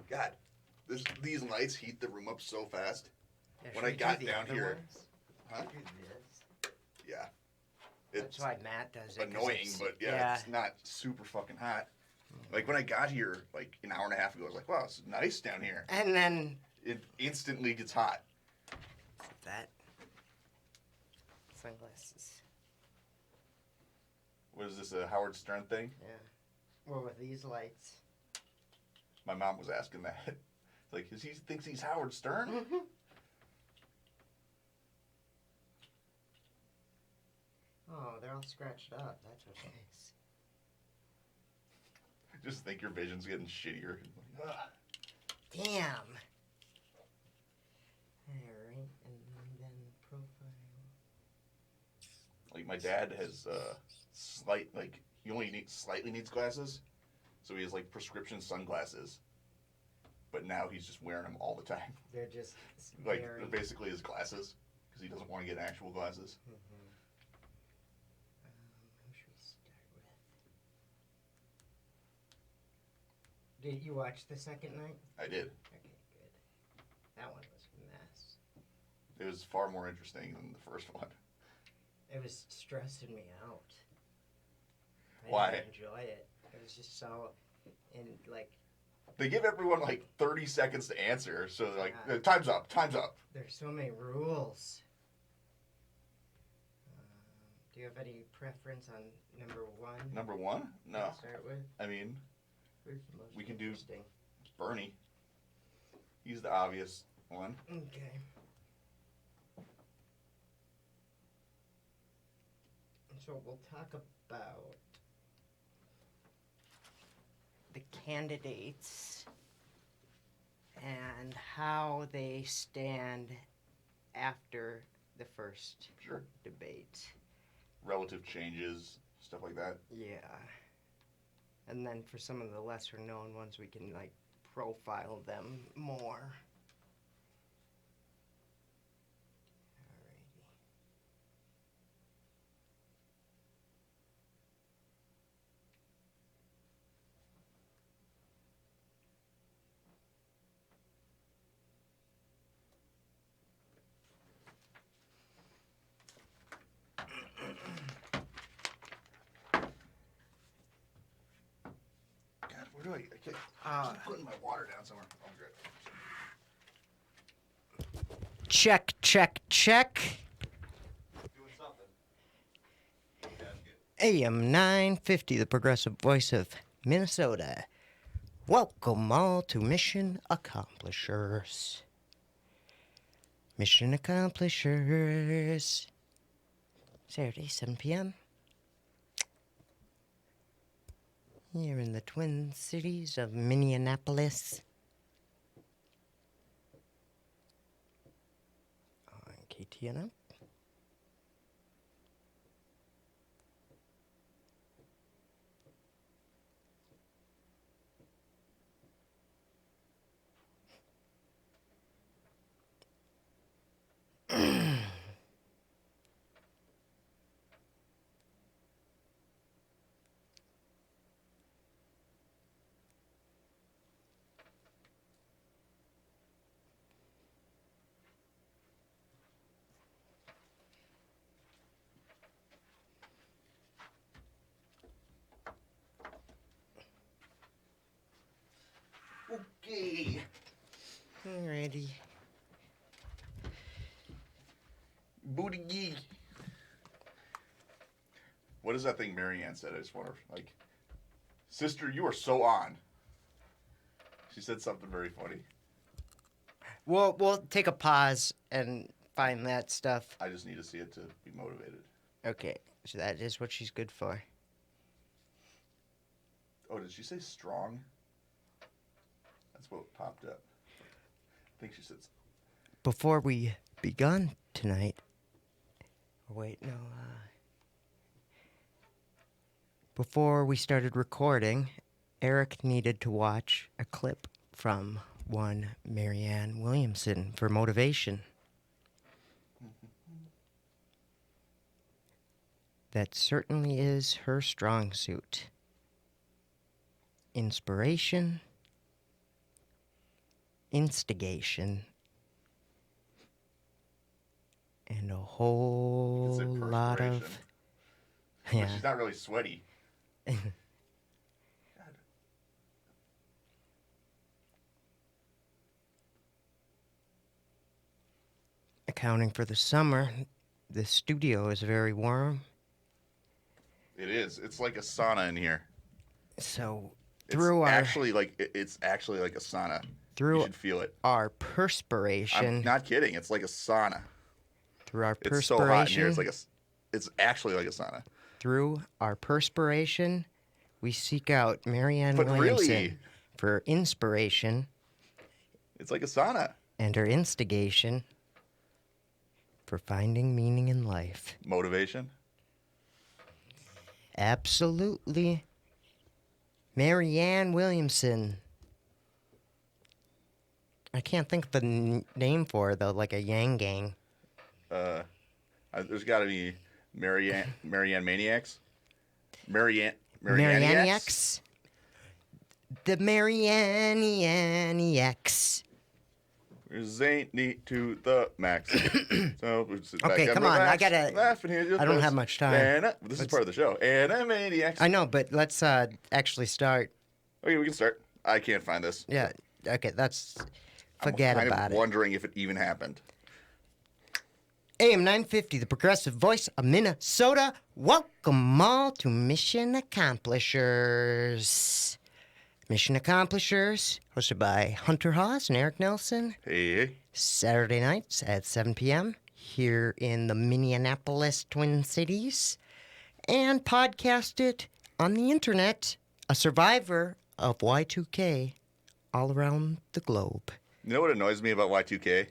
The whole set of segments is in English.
God, these lights heat the room up so fast. Yeah, When should I we got do the down other here, ones? huh? Do this. Yeah, That's it's why Matt does it. 'Cause annoying, but yeah, it's not super fucking hot. Like when I got here, like an hour and a half ago, I was like, "Wow, it's nice down here." And then It instantly gets hot. that sunglasses. What is this, a Howard Stern thing? Yeah. Well, with these lights. My mom was asking that. Like, he thinks he's Howard Stern? Oh, they're all scratched up. That's what it is. Just think your vision's getting shittier. Damn. Alright, and then profile. Like, my dad has he only slightly needs glasses. So he has, like, prescription sunglasses. But now he's just wearing them all the time. They're just Like, very... they're basically his glasses. Because he doesn't want to get actual glasses. Mm-hmm. Who should we start with? Did you watch the second night? I did. Okay, good. That one was a mess. It was far more interesting than the first one. It was stressing me out. I Why? didn't enjoy it. It was just so... like... They give everyone like 30 seconds to answer, so they're like, Yeah. time's up, time's up. There's so many rules. Do you have any preference on number one? Number one? No. To start with? I mean, Who's the most we can do interesting? Bernie. He's the obvious one. Okay. So we'll talk about the candidates and how they stand after the first Sure. debate. Relative changes, stuff like that. Yeah. And then for some of the lesser known ones, we can like profile them more. Alrighty. God, where do I keep putting my water down somewhere. Oh, good. Check, check, check. Doing something. Yeah, that's good. AM 950, the progressive voice of Minnesota. Welcome all to Mission Accomplishers. Mission Accomplishers. Saturday, 7 p.m. Here in the Twin Cities of Minneapolis. On KTNO. Okay. Alrighty. Booty gee. What is that thing Marianne said? I just wonder, like, sister, you are so on. She said something very funny. We'll take a pause and find that stuff. I just need to see it to be motivated. Okay, so that is what she's good for. Oh, did she say strong? That's what popped up. I think she said. Before we begun tonight, before we started recording, Eric needed to watch a clip from one Marianne Williamson for motivation. That certainly is her strong suit. Inspiration instigation, and a It's whole a lot of perspiration. But she's not really sweaty. God. Accounting for the summer, the studio is very warm. It is. It's like a sauna in here. So It's through actually like it's actually like a sauna. You through should feel it. our perspiration, I'm not kidding. It's like a sauna. through our It's so hot in here. perspiration, It's actually like a sauna. through our perspiration, we seek out Marianne But Williamson really, for inspiration, it's like a sauna. and her instigation for finding meaning in life. Motivation. Absolutely. Marianne Williamson. I can't think of the name for her, though, like a Yang Gang. There's got to be Marianne Maniacs. Marianiacs. Marianiacs? The Marianiacs. Zany to the max. So we sit back Okay, and come on, I relax, gotta- laugh and hear your I don't thoughts. have much time. This is part of the show. Animaniacs. I know, but let's actually start. Okay, we can start. I can't find this. Yeah, okay, forget I'm kind about of it. wondering if it even happened. AM 950, the progressive voice of Minnesota. Welcome all to Mission Accomplishers. Mission Accomplishers, hosted by Hunter Haas and Eric Nelson. Hey. Saturday nights at 7 p.m. here in the Minneapolis Twin Cities. And podcasted on the internet, a survivor of Y2K all around the globe. You know what annoys me about Y2K?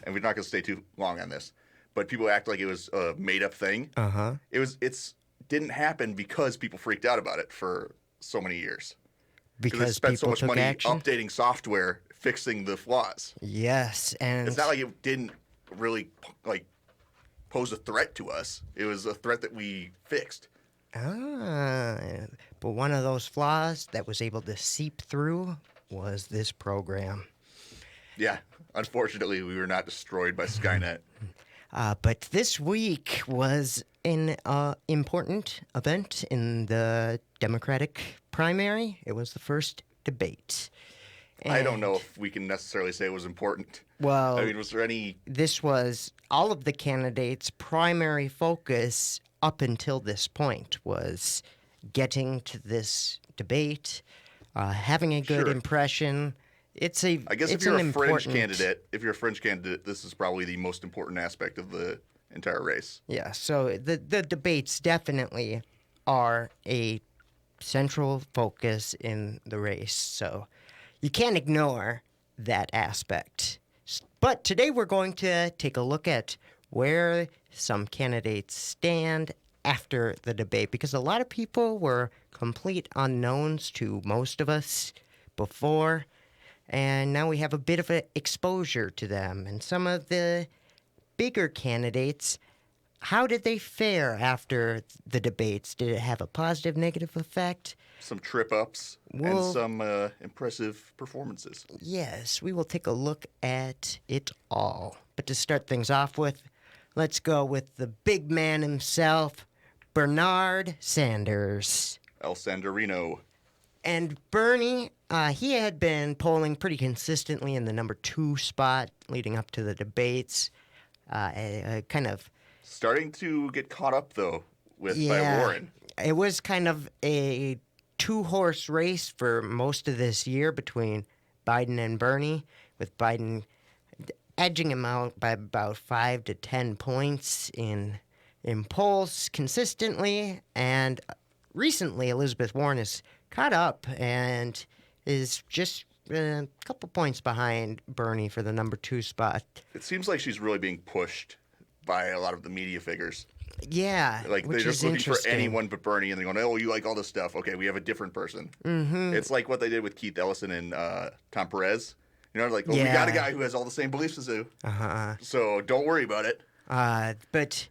And we're not going to stay too long on this, but people act like it was a made-up thing. Uh-huh. It's didn't happen because people freaked out about it for so many years. They Because spent so people much took money action. updating software, fixing the flaws. Yes, and It's not like it didn't really pose a threat to us. It was a threat that we fixed. but one of those flaws that was able to seep through was this program. Yeah. Unfortunately, we were not destroyed by Skynet. But this week was an important event in the Democratic primary. It was the first debate. I don't And, know if we can necessarily say it was important. Well, I mean, was there any... this was all of the candidates' primary focus up until this point was getting to this debate, having a good Sure. impression. I guess if it's you're an a fringe important- candidate, this is probably the most important aspect of the entire race. Yeah, so the debates definitely are a central focus in the race. So you can't ignore that aspect. But today we're going to take a look at where some candidates stand after the debate, because a lot of people were complete unknowns to most of us before, and now we have a bit of an exposure to them. And some of the bigger candidates, how did they fare after the debates? Did it have a positive, negative effect? Some trip-ups Well- and some impressive performances. Yes, we will take a look at it all. But to start things off with, let's go with the big man himself, Bernard Sanders. El Sandorino. And Bernie, he had been polling pretty consistently in the number 2 spot leading up to the debates. Kind of, Starting to get caught up, though, by yeah, Warren. it was kind of a 2-horse race for most of this year between Biden and Bernie, with Biden edging him out by about 5 to 10 points in polls consistently. And recently, Elizabeth Warren has caught up and is just a couple points behind Bernie for the number 2 spot. It seems like she's really being pushed by a lot of the media figures. Yeah, Like, which they're is just looking for interesting. anyone but Bernie, and they're going, oh, you like all this stuff. Okay, we have a different person. Mm-hmm. It's like what they did with Keith Ellison and Tom Perez. You know, like, oh, we got a Yeah. guy who has all the same beliefs as you, Uh-huh. so don't worry about it. But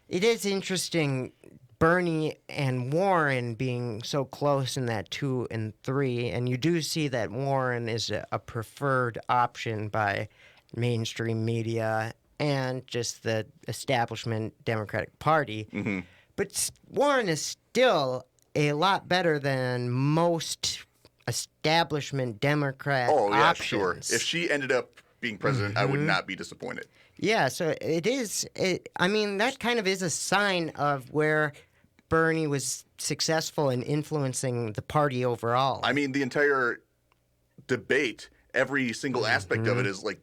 it is interesting. Bernie and Warren being so close in that 2 and 3, and you do see that Warren is a preferred option by mainstream media and just the establishment Democratic Party. Mm-hmm. But Warren is still a lot better than most establishment Democrat Oh yeah, options. sure. If she ended up being president, I would not be disappointed. Yeah, so it is. I mean, that kind of is a sign of where Bernie was successful in influencing the party overall. I mean, the entire debate, every single aspect of it is like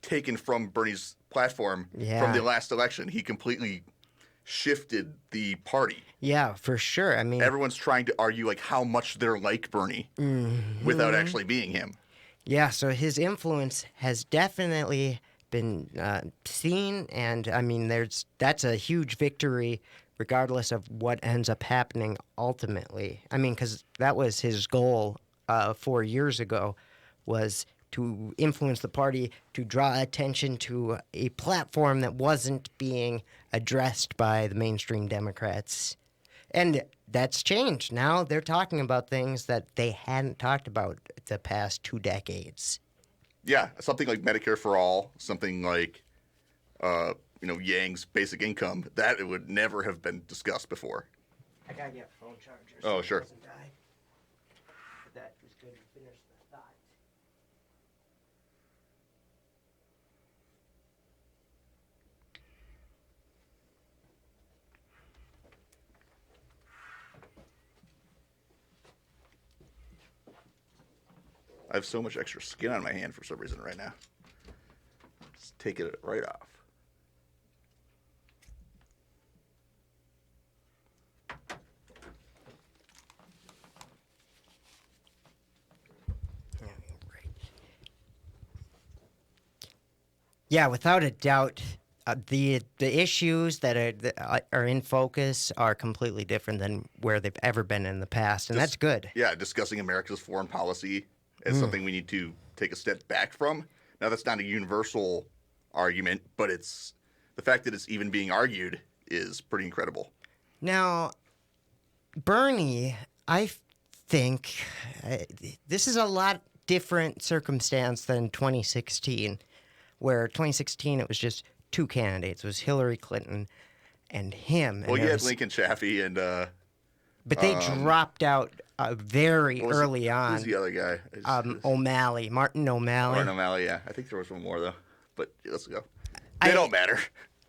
taken from Bernie's platform from the last election. He completely shifted the party. Yeah, for sure. I mean, Everyone's trying to argue like how much they're like Bernie without actually being him. yeah, so his influence has definitely been seen, and I mean, that's a huge victory regardless of what ends up happening ultimately. I mean, because that was his goal 4 years ago, was to influence the party, to draw attention to a platform that wasn't being addressed by the mainstream Democrats. And that's changed. Now they're talking about things that they hadn't talked about the past 2 decades. Yeah, something like Medicare for all, something like, Yang's basic income, that it would never have been discussed before. I gotta get a phone charger. Oh, sure. It doesn't die. That was good to finish the thought. I have so much extra skin on my hand for some reason right now. Just take it right off. Yeah, without a doubt, the issues that are in focus are completely different than where they've ever been in the past, and that's good. Yeah, discussing America's foreign policy as something we need to take a step back from. Now, that's not a universal argument, but it's the fact that it's even being argued is pretty incredible. Now, Bernie, I think this is a lot different circumstance than 2016, where 2016 it was just 2 candidates. It was Hillary Clinton and him. Well, and you had Lincoln Chafee and but they dropped out very what was early it? on. Who's the other guy? O'Malley, Martin O'Malley. Martin O'Malley, yeah. I think there was one more, though. But let's go. They don't matter.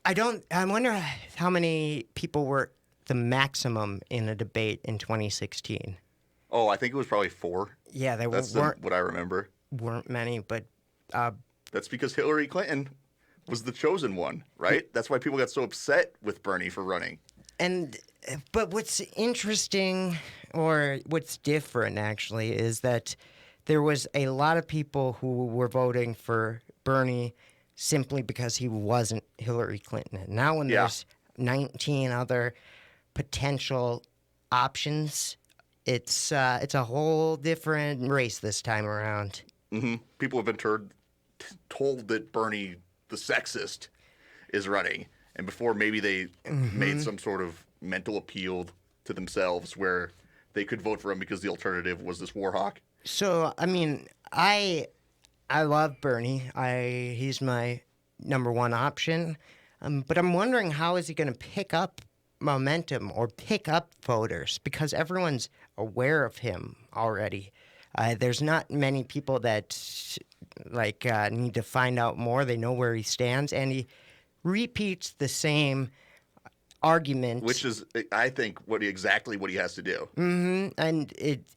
I wonder how many people were the maximum in a debate in 2016. Oh, I think it was probably 4. Yeah, there That's what I remember. weren't many, but That's because Hillary Clinton was the chosen one, right? That's why people got so upset with Bernie for running. But what's interesting, or what's different actually, is that there was a lot of people who were voting for Bernie simply because he wasn't Hillary Clinton. And now when there's 19 other potential options, it's a whole different race this time around. Mm-hmm. People have been told that Bernie, the sexist, is running. And before, maybe they made some sort of mental appeal to themselves where they could vote for him because the alternative was this war hawk. So, I mean, I love Bernie. He's my number one option. But I'm wondering, how is he going to pick up momentum or pick up voters? Because everyone's aware of him already. There's not many people that need to find out more. They know where he stands, and he repeats the same argument, which is, I think, exactly what he has to do. Mm-hmm. And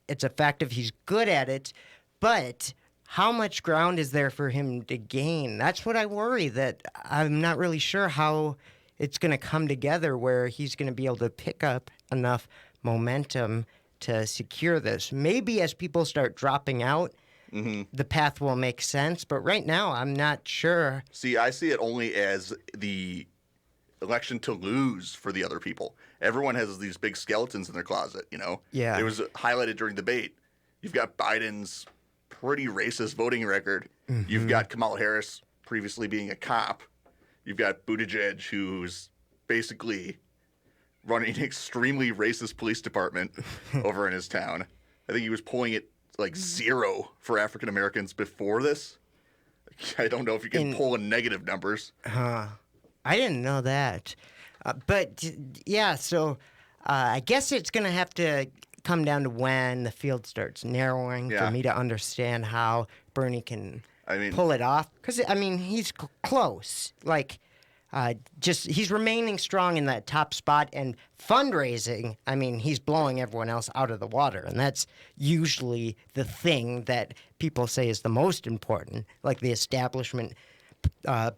it's a fact of he's good at it, but how much ground is there for him to gain? That's what I worry, that I'm not really sure how it's going to come together where he's going to be able to pick up enough momentum to secure this. Maybe as people start dropping out, the path will make sense, but right now I'm not sure. See, I see it only as the election to lose for the other people. Everyone has these big skeletons in their closet, you know? Yeah. It was highlighted during debate. You've got Biden's pretty racist voting record. You've got Kamala Harris previously being a cop. You've got Buttigieg, who's basically running an extremely racist police department over in his town. I think he was pulling it like 0 for African Americans before this. I don't know if you can pull in negative numbers. I didn't know that. But yeah, so I guess it's going to have to come down to when the field starts narrowing for me to understand how Bernie can pull it off. Because, I mean, he's close. Like, he's remaining strong in that top spot. And fundraising, I mean, he's blowing everyone else out of the water. And that's usually the thing that people say is the most important. Like the establishment,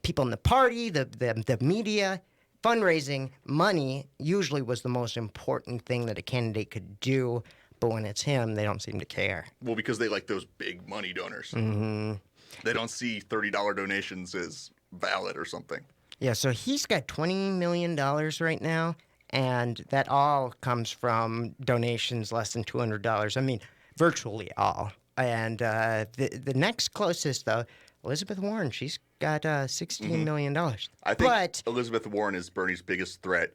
people in the party, the media. Fundraising money usually was the most important thing that a candidate could do, but when it's him, they don't seem to care. Well, because they like those big money donors. They don't see $30 donations as valid or something. Yeah, so he's got $20 million right now, and that all comes from donations less than $200. I mean, virtually all. And the next closest, though, Elizabeth Warren, she's got $16 million. I think Elizabeth Warren is Bernie's biggest threat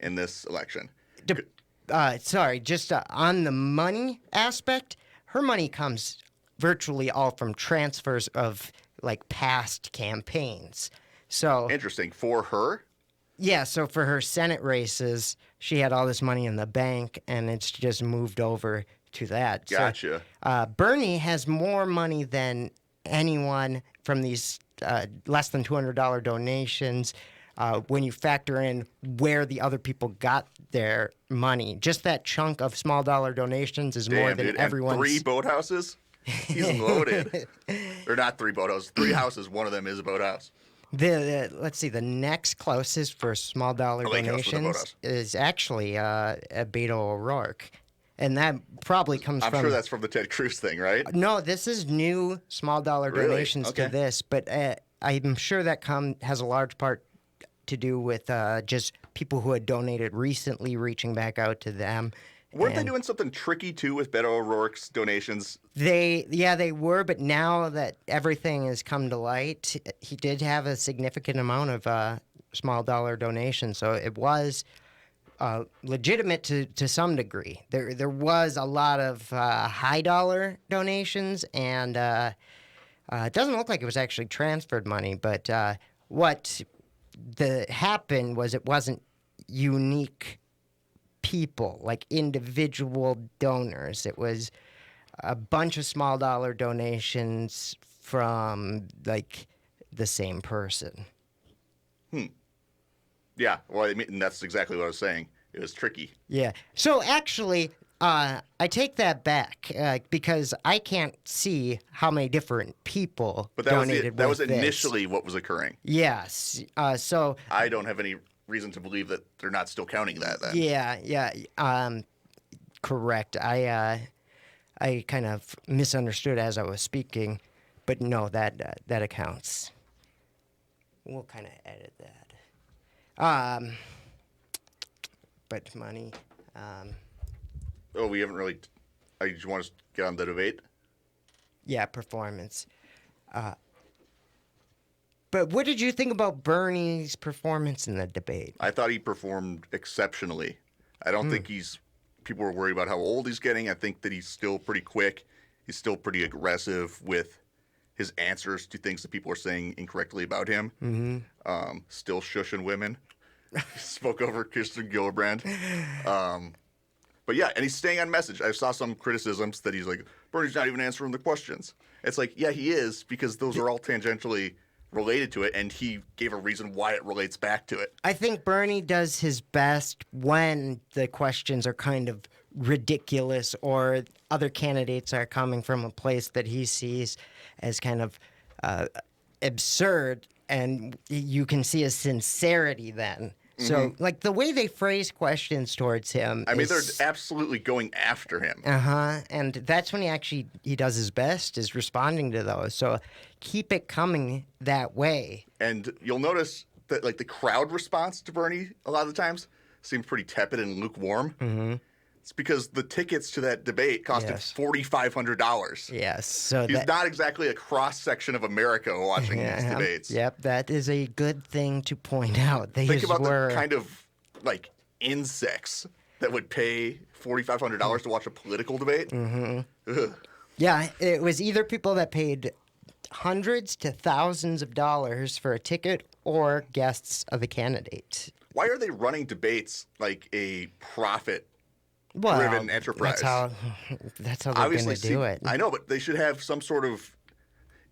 in this election. Just on the money aspect, her money comes virtually all from transfers of like past campaigns. So interesting for her. Yeah, so for her Senate races, she had all this money in the bank, and it's just moved over to that. Gotcha. So, Bernie has more money than anyone from these less than $200 donations. When you factor in where the other people got their money, just that chunk of small dollar donations is more than everyone's. And 3 boathouses? He's loaded. Or not 3 boathouses, 3 houses. One of them is a boathouse. Let's see. The next closest for small dollar donations is actually Beto O'Rourke. And that probably comes from... I'm sure that's from the Ted Cruz thing, right? No, this is new small dollar donations to this. But I'm sure that has a large part to do with just people who had donated recently reaching back out to them. Weren't they doing something tricky, too, with Beto O'Rourke's donations? They were, but now that everything has come to light, he did have a significant amount of small dollar donations. So it was... legitimate to some degree. There was a lot of high dollar donations, and it doesn't look like it was actually transferred money. But what happened was it wasn't unique people, like individual donors. It was a bunch of small dollar donations from like the same person. Yeah, well, I mean, that's exactly what I was saying. It was tricky. Yeah. So actually, I take that back because I can't see how many different people donated. That was initially what was occurring. Yes. So I don't have any reason to believe that they're not still counting that. Then. Yeah. Correct. I kind of misunderstood as I was speaking, but no, that accounts. We'll kind of edit that. But money. We haven't really. I just want to get on the debate. Yeah, performance. But what did you think about Bernie's performance in the debate? I thought he performed exceptionally. I don't think people were worried about how old he's getting. I think that he's still pretty quick. He's still pretty aggressive with his answers to things that people are saying incorrectly about him. Mm-hmm. Still shushing women. Spoke over Kirsten Gillibrand. But yeah, and he's staying on message. I saw some criticisms that he's like, Bernie's not even answering the questions. It's like, yeah, he is, because those are all tangentially related to it, and he gave a reason why it relates back to it. I think Bernie does his best when the questions are kind of ridiculous or other candidates are coming from a place that he sees as kind of absurd, and you can see his sincerity then. So, like, the way they phrase questions towards him I mean, they're absolutely going after him. And that's when he does his best, is responding to those. So keep it coming that way. And you'll notice that, like, the crowd response to Bernie a lot of the times seems pretty tepid and lukewarm. Mm-hmm. It's because the tickets to that debate costed $4,500. Yes. So he's not exactly a cross-section of America watching these debates. Yep, that is a good thing to point out. Think about the kind of, like, insects that would pay $4,500 to watch a political debate. Ugh. Yeah, it was either people that paid hundreds to thousands of dollars for a ticket or guests of the candidate. Why are they running debates like a profit? Well, Driven enterprise. That's how they're going to do it. I know, but they should have some sort of.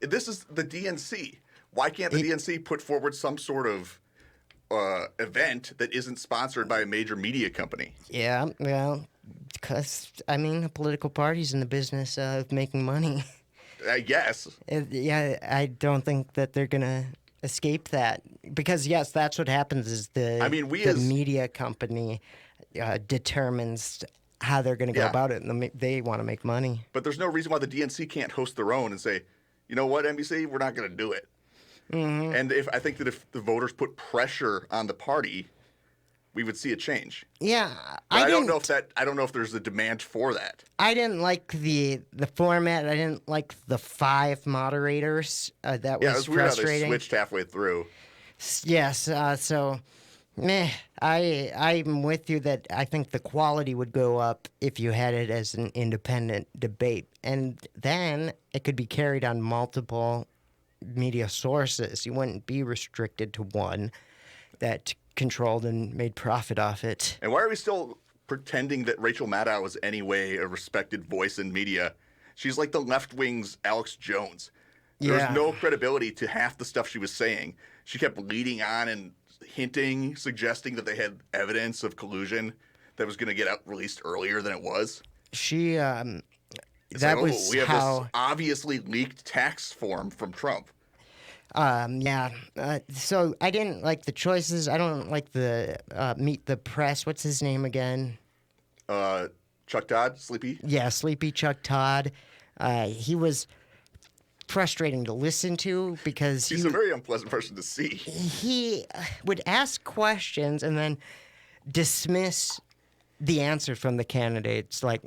This is the DNC. Why can't the DNC put forward some sort of event that isn't sponsored by a major media company? Yeah, well, because, I mean, a political party's in the business of making money. I guess. Yeah, I don't think that they're going to escape that. Because, yes, that's what happens is the media company determines how they're going to go about it, and they want to make money. But there's no reason why the DNC can't host their own and say, you know what, NBC, we're not going to do it. Mm-hmm. And I think that if the voters put pressure on the party, we would see a change. Yeah, I don't know if there's a demand for that. I didn't like the format. I didn't like the 5 moderators. That was it was weird frustrating. how they switched halfway through. Yes, so I'm with you that I think the quality would go up if you had it as an independent debate, and then it could be carried on multiple media sources. You wouldn't be restricted to one that controlled and made profit off it. And why are we still pretending that Rachel Maddow is anyway a respected voice in media? She's like the left wing's Alex Jones. There's no credibility to half the stuff she was saying. She kept leading on and hinting, suggesting that they had evidence of collusion that was going to get released earlier than it was. She, we have this obviously leaked tax form from Trump. So I didn't like the choices. I don't like the Meet the Press. What's his name again? Chuck Todd, Sleepy? Yeah, Sleepy Chuck Todd. He was frustrating to listen to because he's a very unpleasant person to see. He would ask questions and then dismiss the answer from the candidates. Like,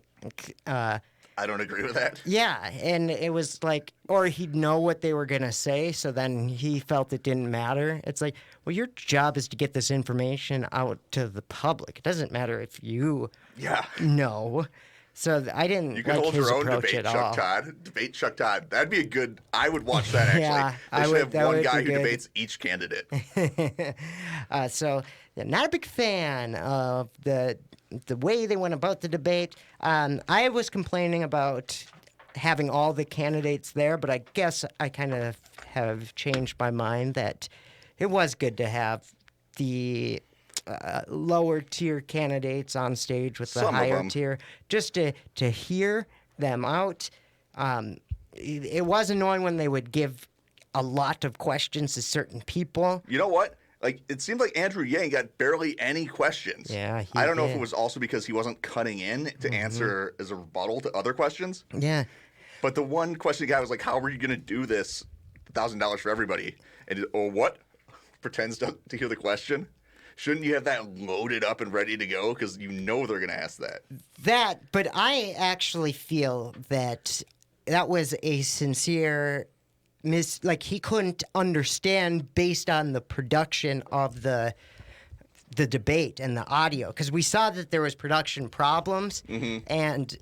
I don't agree with that. Yeah, and it was like, or he'd know what they were going to say, so then he felt it didn't matter. It's like, well, your job is to get this information out to the public. It doesn't matter if you know. So I didn't like his approach at all. You could hold your own debate, Chuck Todd. Debate Chuck Todd. That'd be a good. I would watch that actually. They should have one guy who debates each candidate. So, not a big fan of the way they went about the debate. I was complaining about having all the candidates there, but I guess I kind of have changed my mind that it was good to have the lower tier candidates on stage with the higher tier, just to hear them out. It was annoying when they would give a lot of questions to certain people. You know what? Like, it seemed like Andrew Yang got barely any questions. Yeah, I don't know if it was also because he wasn't cutting in to answer as a rebuttal to other questions. Yeah. But the one question he got was like, how are you going to do this $1,000 for everybody? And what? Pretends to hear the question? Shouldn't you have that loaded up and ready to go? Because you know they're going to ask that. But I actually feel that was a sincere like he couldn't understand based on the production of the debate and the audio, because we saw that there was production problems, and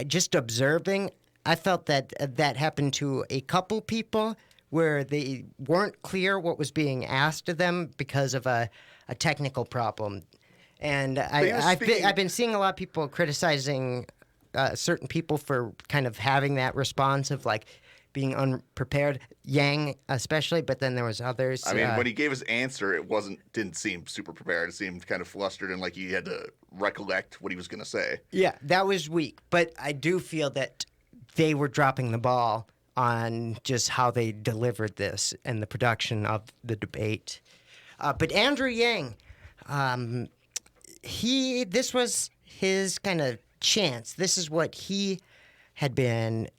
just observing, I felt that happened to a couple people where they weren't clear what was being asked of them because of a technical problem. And I've been seeing a lot of people criticizing certain people for kind of having that response of like being unprepared, Yang especially, but then there was others. I mean, when he gave his answer, didn't seem super prepared. It seemed kind of flustered and like he had to recollect what he was going to say. Yeah, that was weak. But I do feel that they were dropping the ball on just how they delivered this and the production of the debate. But Andrew Yang, this was his kind of chance. This is what he had been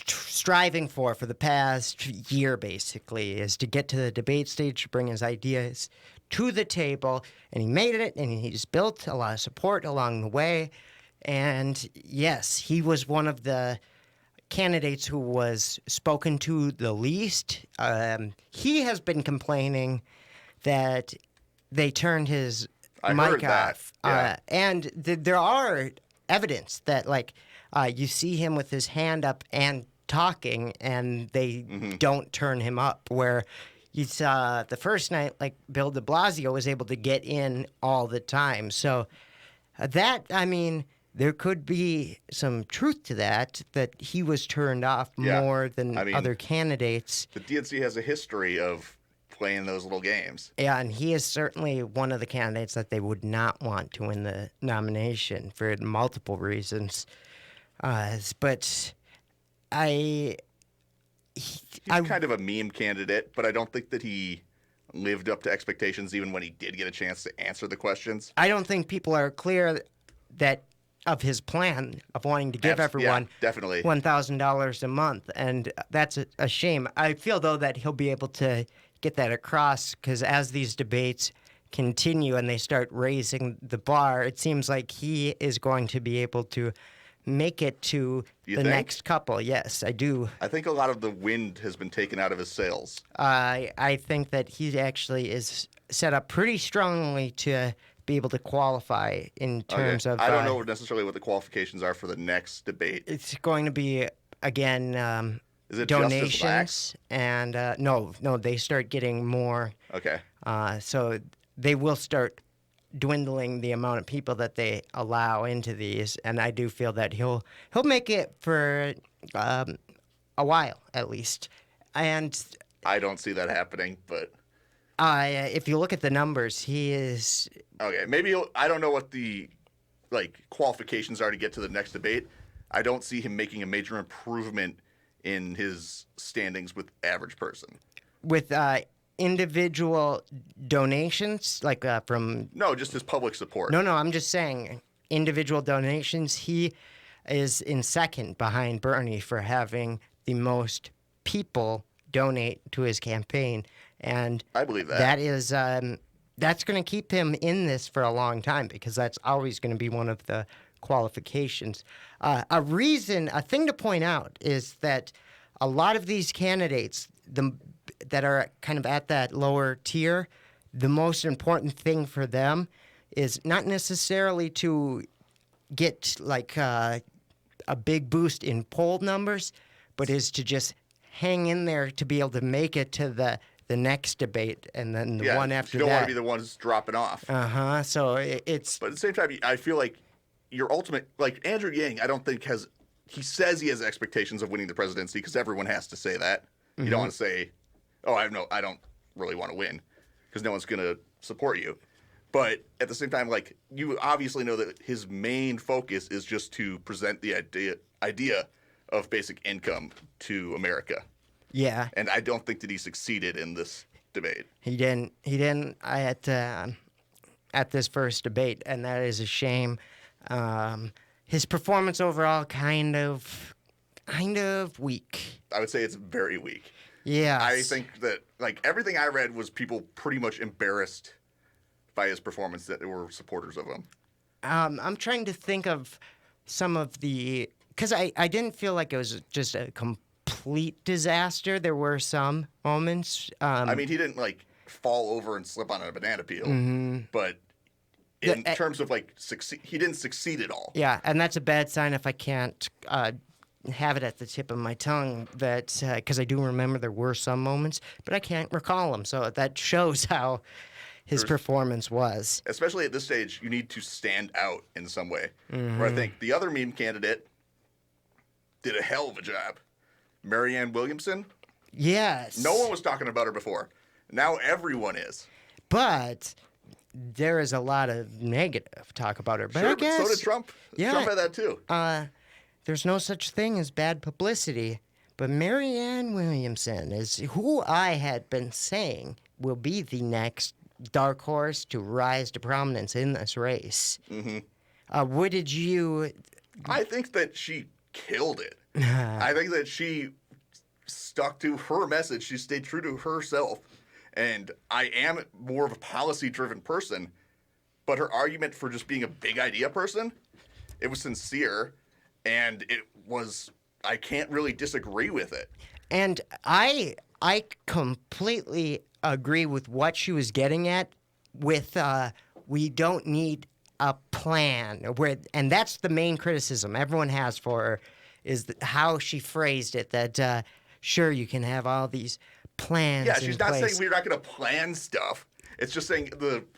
striving for the past year, basically, is to get to the debate stage, to bring his ideas to the table, and he made it, and he's built a lot of support along the way. And yes, he was one of the candidates who was spoken to the least. He has been complaining that they turned his I mic heard that, off. yeah. And there are evidence that, like, you see him with his hand up and talking, and they don't turn him up. Where you saw the first night, like, Bill de Blasio was able to get in all the time. So that, I mean, there could be some truth to that he was turned off Yeah. more than I mean, other candidates. The DNC has a history of playing those little games. Yeah, and he is certainly one of the candidates that they would not want to win the nomination for multiple reasons. But I, He's kind of a meme candidate, but I don't think that he lived up to expectations even when he did get a chance to answer the questions. I don't think people are clear that of his plan of wanting to give everyone definitely $1,000 a month, and that's a shame. I feel, though, that he'll be able to get that across, because as these debates continue and they start raising the bar, it seems like he is going to be able to make it to You the think? next couple. Yes, I do. I think a lot of the wind has been taken out of his sails. I think that he actually is set up pretty strongly to be able to qualify in terms of. I don't know necessarily what the qualifications are for the next debate. It's going to be, again, Is it just as donations, lax? and no, they start getting more. Okay. So they will start dwindling the amount of people that they allow into these, and I do feel that he'll make it for a while at least. And I don't see that happening, but if you look at the numbers, he is. okay. Maybe I don't know what the qualifications are to get to the next debate. I don't see him making a major improvement in his standings with average person. With individual donations, like from. No, just his public support. No, I'm just saying individual donations. He is in second behind Bernie for having the most people donate to his campaign, and I believe that. that is that's going to keep him in this for a long time, because that's always going to be one of the qualifications. A thing to point out is that a lot of these candidates, that are kind of at that lower tier, the most important thing for them is not necessarily to get a big boost in poll numbers, but is to just hang in there to be able to make it to the next debate, and then the one after you don't want that. to be the ones dropping off. So it's. But at the same time, I feel like your ultimate, like Andrew Yang, I don't think he says he has expectations of winning the presidency, because everyone has to say that. You don't want to say, oh, I don't really want to win, because no one's going to support you. But at the same time, like, you obviously know that his main focus is just to present the idea of basic income to America. Yeah. And I don't think that he succeeded in this debate. He didn't at this first debate, and that is a shame. His performance overall kind of weak. I would say it's very weak. Yeah. I think that, like, everything I read was people pretty much embarrassed by his performance that were supporters of him. I'm trying to think of some of the, because I didn't feel like it was just a complete disaster. There were some moments. I mean, he didn't, like, fall over and slip on a banana peel, but in terms of, like, he didn't succeed at all. Yeah, and that's a bad sign if I can't have it at the tip of my tongue, that because I do remember there were some moments, but I can't recall them. So that shows how his performance was. Especially at this stage, you need to stand out in some way. Where I think the other meme candidate did a hell of a job. Marianne Williamson. Yes. No one was talking about her before. Now everyone is. But there is a lot of negative talk about her. But Sure, I guess, but so did Trump. Yeah. Trump had that too. There's no such thing as bad publicity. But Marianne Williamson is who I had been saying will be the next dark horse to rise to prominence in this race. What did you... I think that she killed it. I think that she stuck to her message. She stayed true to herself. And I am more of a policy-driven person, but her argument for just being a big idea person, it was sincere, and it was, I can't really disagree with it. And I completely agree with what she was getting at with we don't need a plan. And that's the main criticism everyone has for her, is how she phrased it, that sure, you can have all these plans Yeah, in she's not place. saying we're not going to plan stuff. It's just saying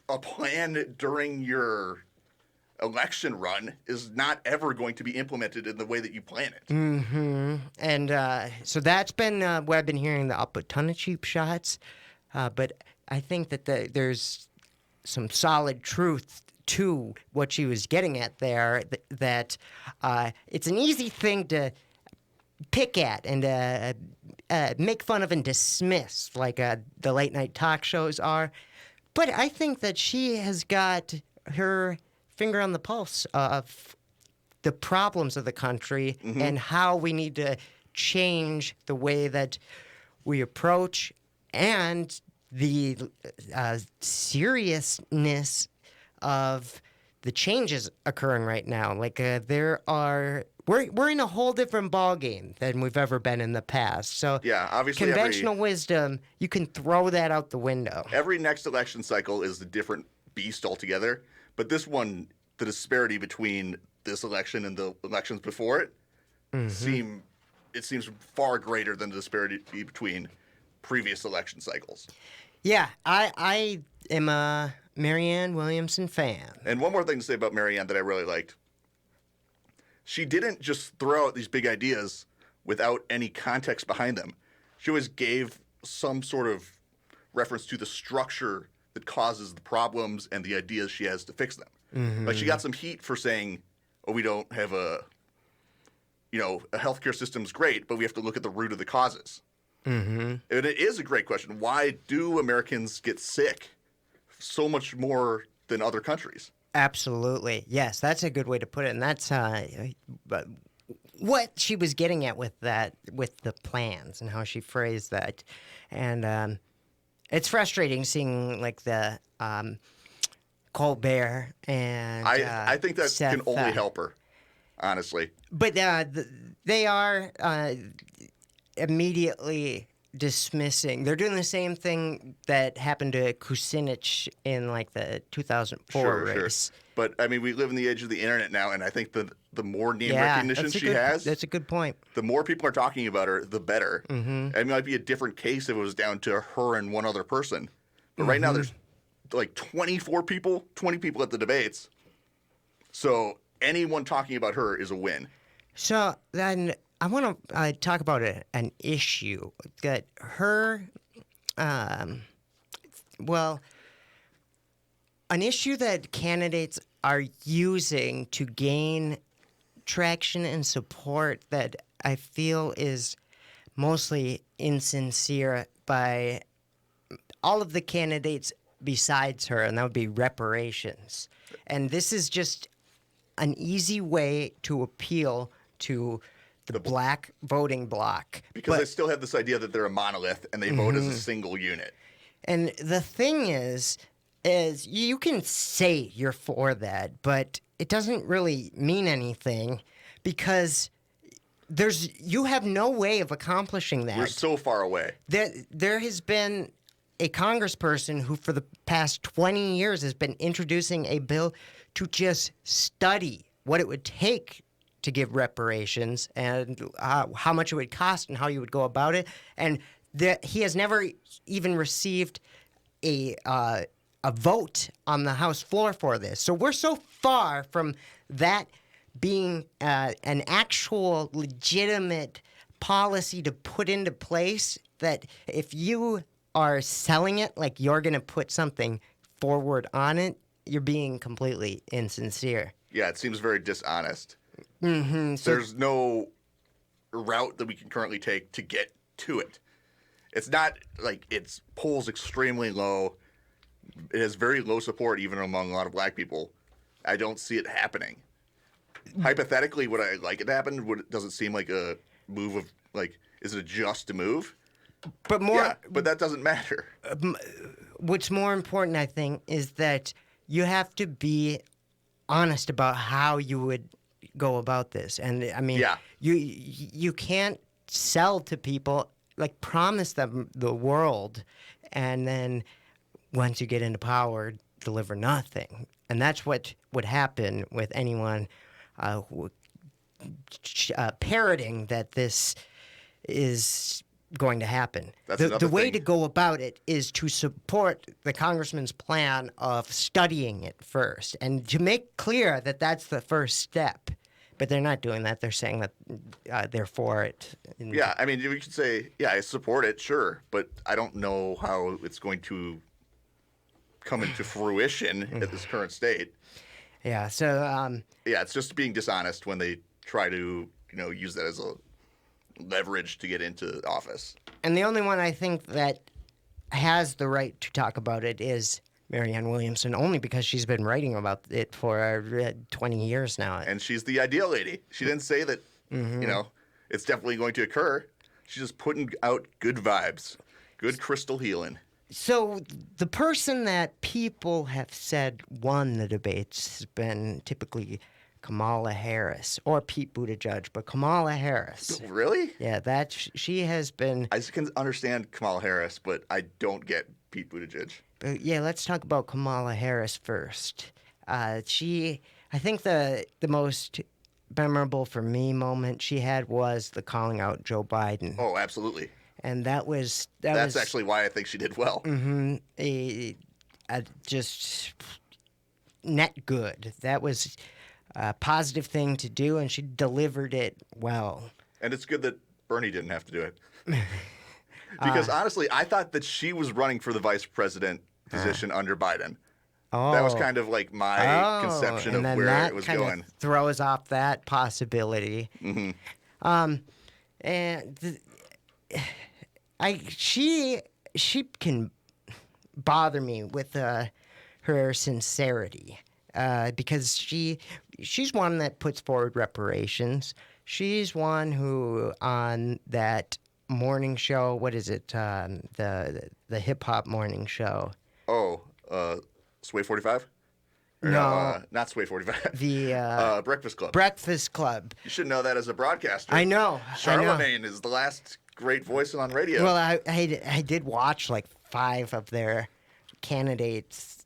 a plan during your election run is not ever going to be implemented in the way that you plan it. And so that's been what I've been hearing, a ton of cheap shots. But I think that there's some solid truth to what she was getting at there, that it's an easy thing to pick at and make fun of and dismiss, like the late night talk shows are. But I think that she has got her finger on the pulse of the problems of the country and how we need to change the way that we approach and the seriousness of the changes occurring right now. Like we're in a whole different ballgame than we've ever been in the past. So Yeah, obviously conventional wisdom, you can throw that out the window. every next election cycle is a different beast altogether. But this one, the disparity between this election and the elections before it, seems far greater than the disparity between previous election cycles. Yeah, I am a Marianne Williamson fan. And one more thing to say about Marianne that I really liked. She didn't just throw out these big ideas without any context behind them. She always gave some sort of reference to the structure that causes the problems and the ideas she has to fix them. Like, she got some heat for saying, oh, we don't have a healthcare system's great, but we have to look at the root of the causes. And it is a great question. Why do Americans get sick so much more than other countries? Absolutely. Yes, that's a good way to put it. And that's what she was getting at with that, with the plans and how she phrased that. And it's frustrating seeing like the Colbert and I think that Seth, can only help her, honestly. But they are immediately dismissing. They're doing the same thing that happened to Kucinich in like the 2004 race. But I mean, we live in the age of the internet now, and I think the more name Yeah, recognition she has, that's a good point. the more people are talking about her, the better. It might be a different case if it was down to her and one other person. But right now, there's like 20 people at the debates. So anyone talking about her is a win. So then I want to talk about an issue that an issue that candidates are using to gain traction and support that I feel is mostly insincere by all of the candidates besides her, and that would be reparations. And this is just an easy way to appeal to the black voting bloc. Because they still have this idea that they're a monolith and they vote as a single unit. And the thing is you can say you're for that, but it doesn't really mean anything because you have no way of accomplishing that. We're so far away. There has been a congressperson who for the past 20 years has been introducing a bill to just study what it would take to give reparations and how much it would cost and how you would go about it. And he has never even received a vote on the House floor for this. So we're so far from that being an actual legitimate policy to put into place that if you are selling it like you're going to put something forward on it, you're being completely insincere. Yeah, it seems very dishonest. So There's no route that we can currently take to get to it. It's not like its polls extremely low. It has very low support even among a lot of black people. I don't see it happening. Hypothetically, would I like it to happen? Does it seem like a move of, like, is it just a move? But more, Yeah, but that doesn't matter. what's more important, I think, is that you have to be honest about how you would go about this. And I mean, Yeah. you can't sell to people, like promise them the world, and then once you get into power, deliver nothing. And that's what would happen with anyone parroting that this is going to happen. That's The another way thing. to go about it is to support the congressman's plan of studying it first and to make clear that that's the first step. But they're not doing that. They're saying that they're for it. Yeah, I mean, we could say, yeah, I support it, sure, but I don't know how it's going to come into fruition at this current state. Yeah, so Yeah, it's just being dishonest when they try to, use that as a leverage to get into office. and the only one I think that has the right to talk about it is Marianne Williamson, only because she's been writing about it for 20 years now. And she's the ideal lady. She didn't say that, it's definitely going to occur. She's just putting out good vibes, good crystal healing. So the person that people have said won the debates has been typically Kamala Harris or Pete Buttigieg, but Kamala Harris. Really? Yeah, she has been. I can understand Kamala Harris, but I don't get Pete Buttigieg. But yeah, let's talk about Kamala Harris first. I think the most memorable for me moment she had was the calling out Joe Biden, Oh, absolutely. and that's Actually why I think she did well. a just net good. That was a positive thing to do, and she delivered it well. And it's good that Bernie didn't have to do it. Because honestly, I thought that she was running for the vice president position under Biden. Oh, That was kind of like my conception of and then where that it was kind of going. throws off that possibility. And she can bother me with her sincerity because she's one that puts forward reparations. She's one who on that morning show, what is it? The hip hop morning show. Oh, Sway 45? No. Not Sway 45. The Breakfast Club. Breakfast Club. You should know that as a broadcaster. I know. Charlemagne is the last great voice on radio. Well, I did watch like 5 of their candidates'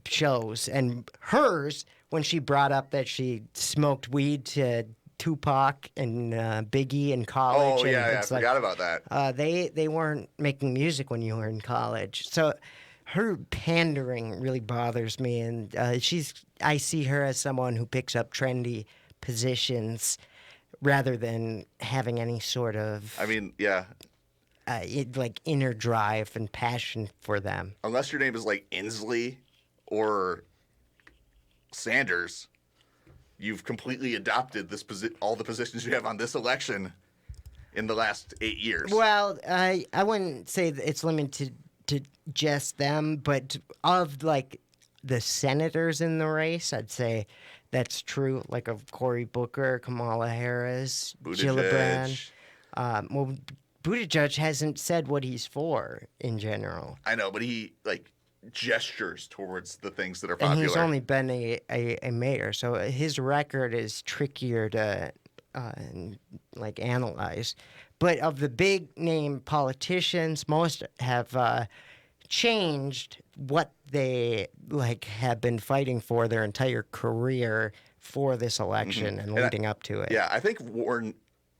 shows, and hers, when she brought up that she smoked weed to Tupac and Biggie in college. Oh, and yeah, I it's like, forgot about that. they weren't making music when you were in college. So her pandering really bothers me, and I see her as someone who picks up trendy positions rather than having any sort of I mean, yeah. like inner drive and passion for them. Unless your name is like Inslee or Sanders, you've completely adopted all the positions you have on this election in the last 8 years. Well, I wouldn't say that it's limited to just them, but of like the senators in the race, I'd say that's true. Like of Cory Booker, Kamala Harris, Gillibrand. Well, Buttigieg hasn't said what he's for in general. I know, but he like gestures towards the things that are And popular. he's only been a mayor, so his record is trickier to like analyze. But of the big name politicians, most have changed what they like have been fighting for their entire career for this election and leading up to it. Yeah, I think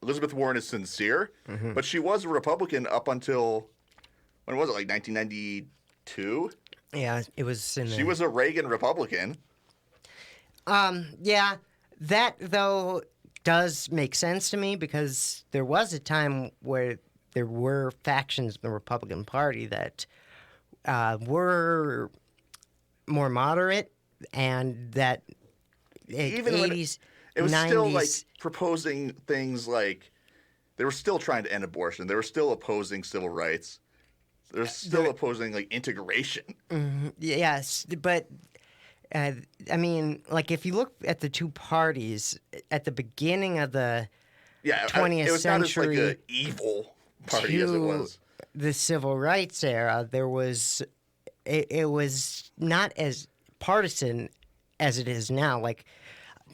Elizabeth Warren is sincere, but she was a Republican up until, when was it, like 1992? Yeah, it was in She was a Reagan Republican. Yeah, that though does make sense to me because there was a time where there were factions in the Republican Party that were more moderate and that Even when 80s, it was 90s, still like proposing things like they were still trying to end abortion. They were still opposing civil rights. They're still opposing like integration. yes, but I mean, like if you look at the two parties at the beginning of the Yeah, 20th it was not as century like an evil party as it to was. the civil rights era, there was it was not as partisan as it is now. Like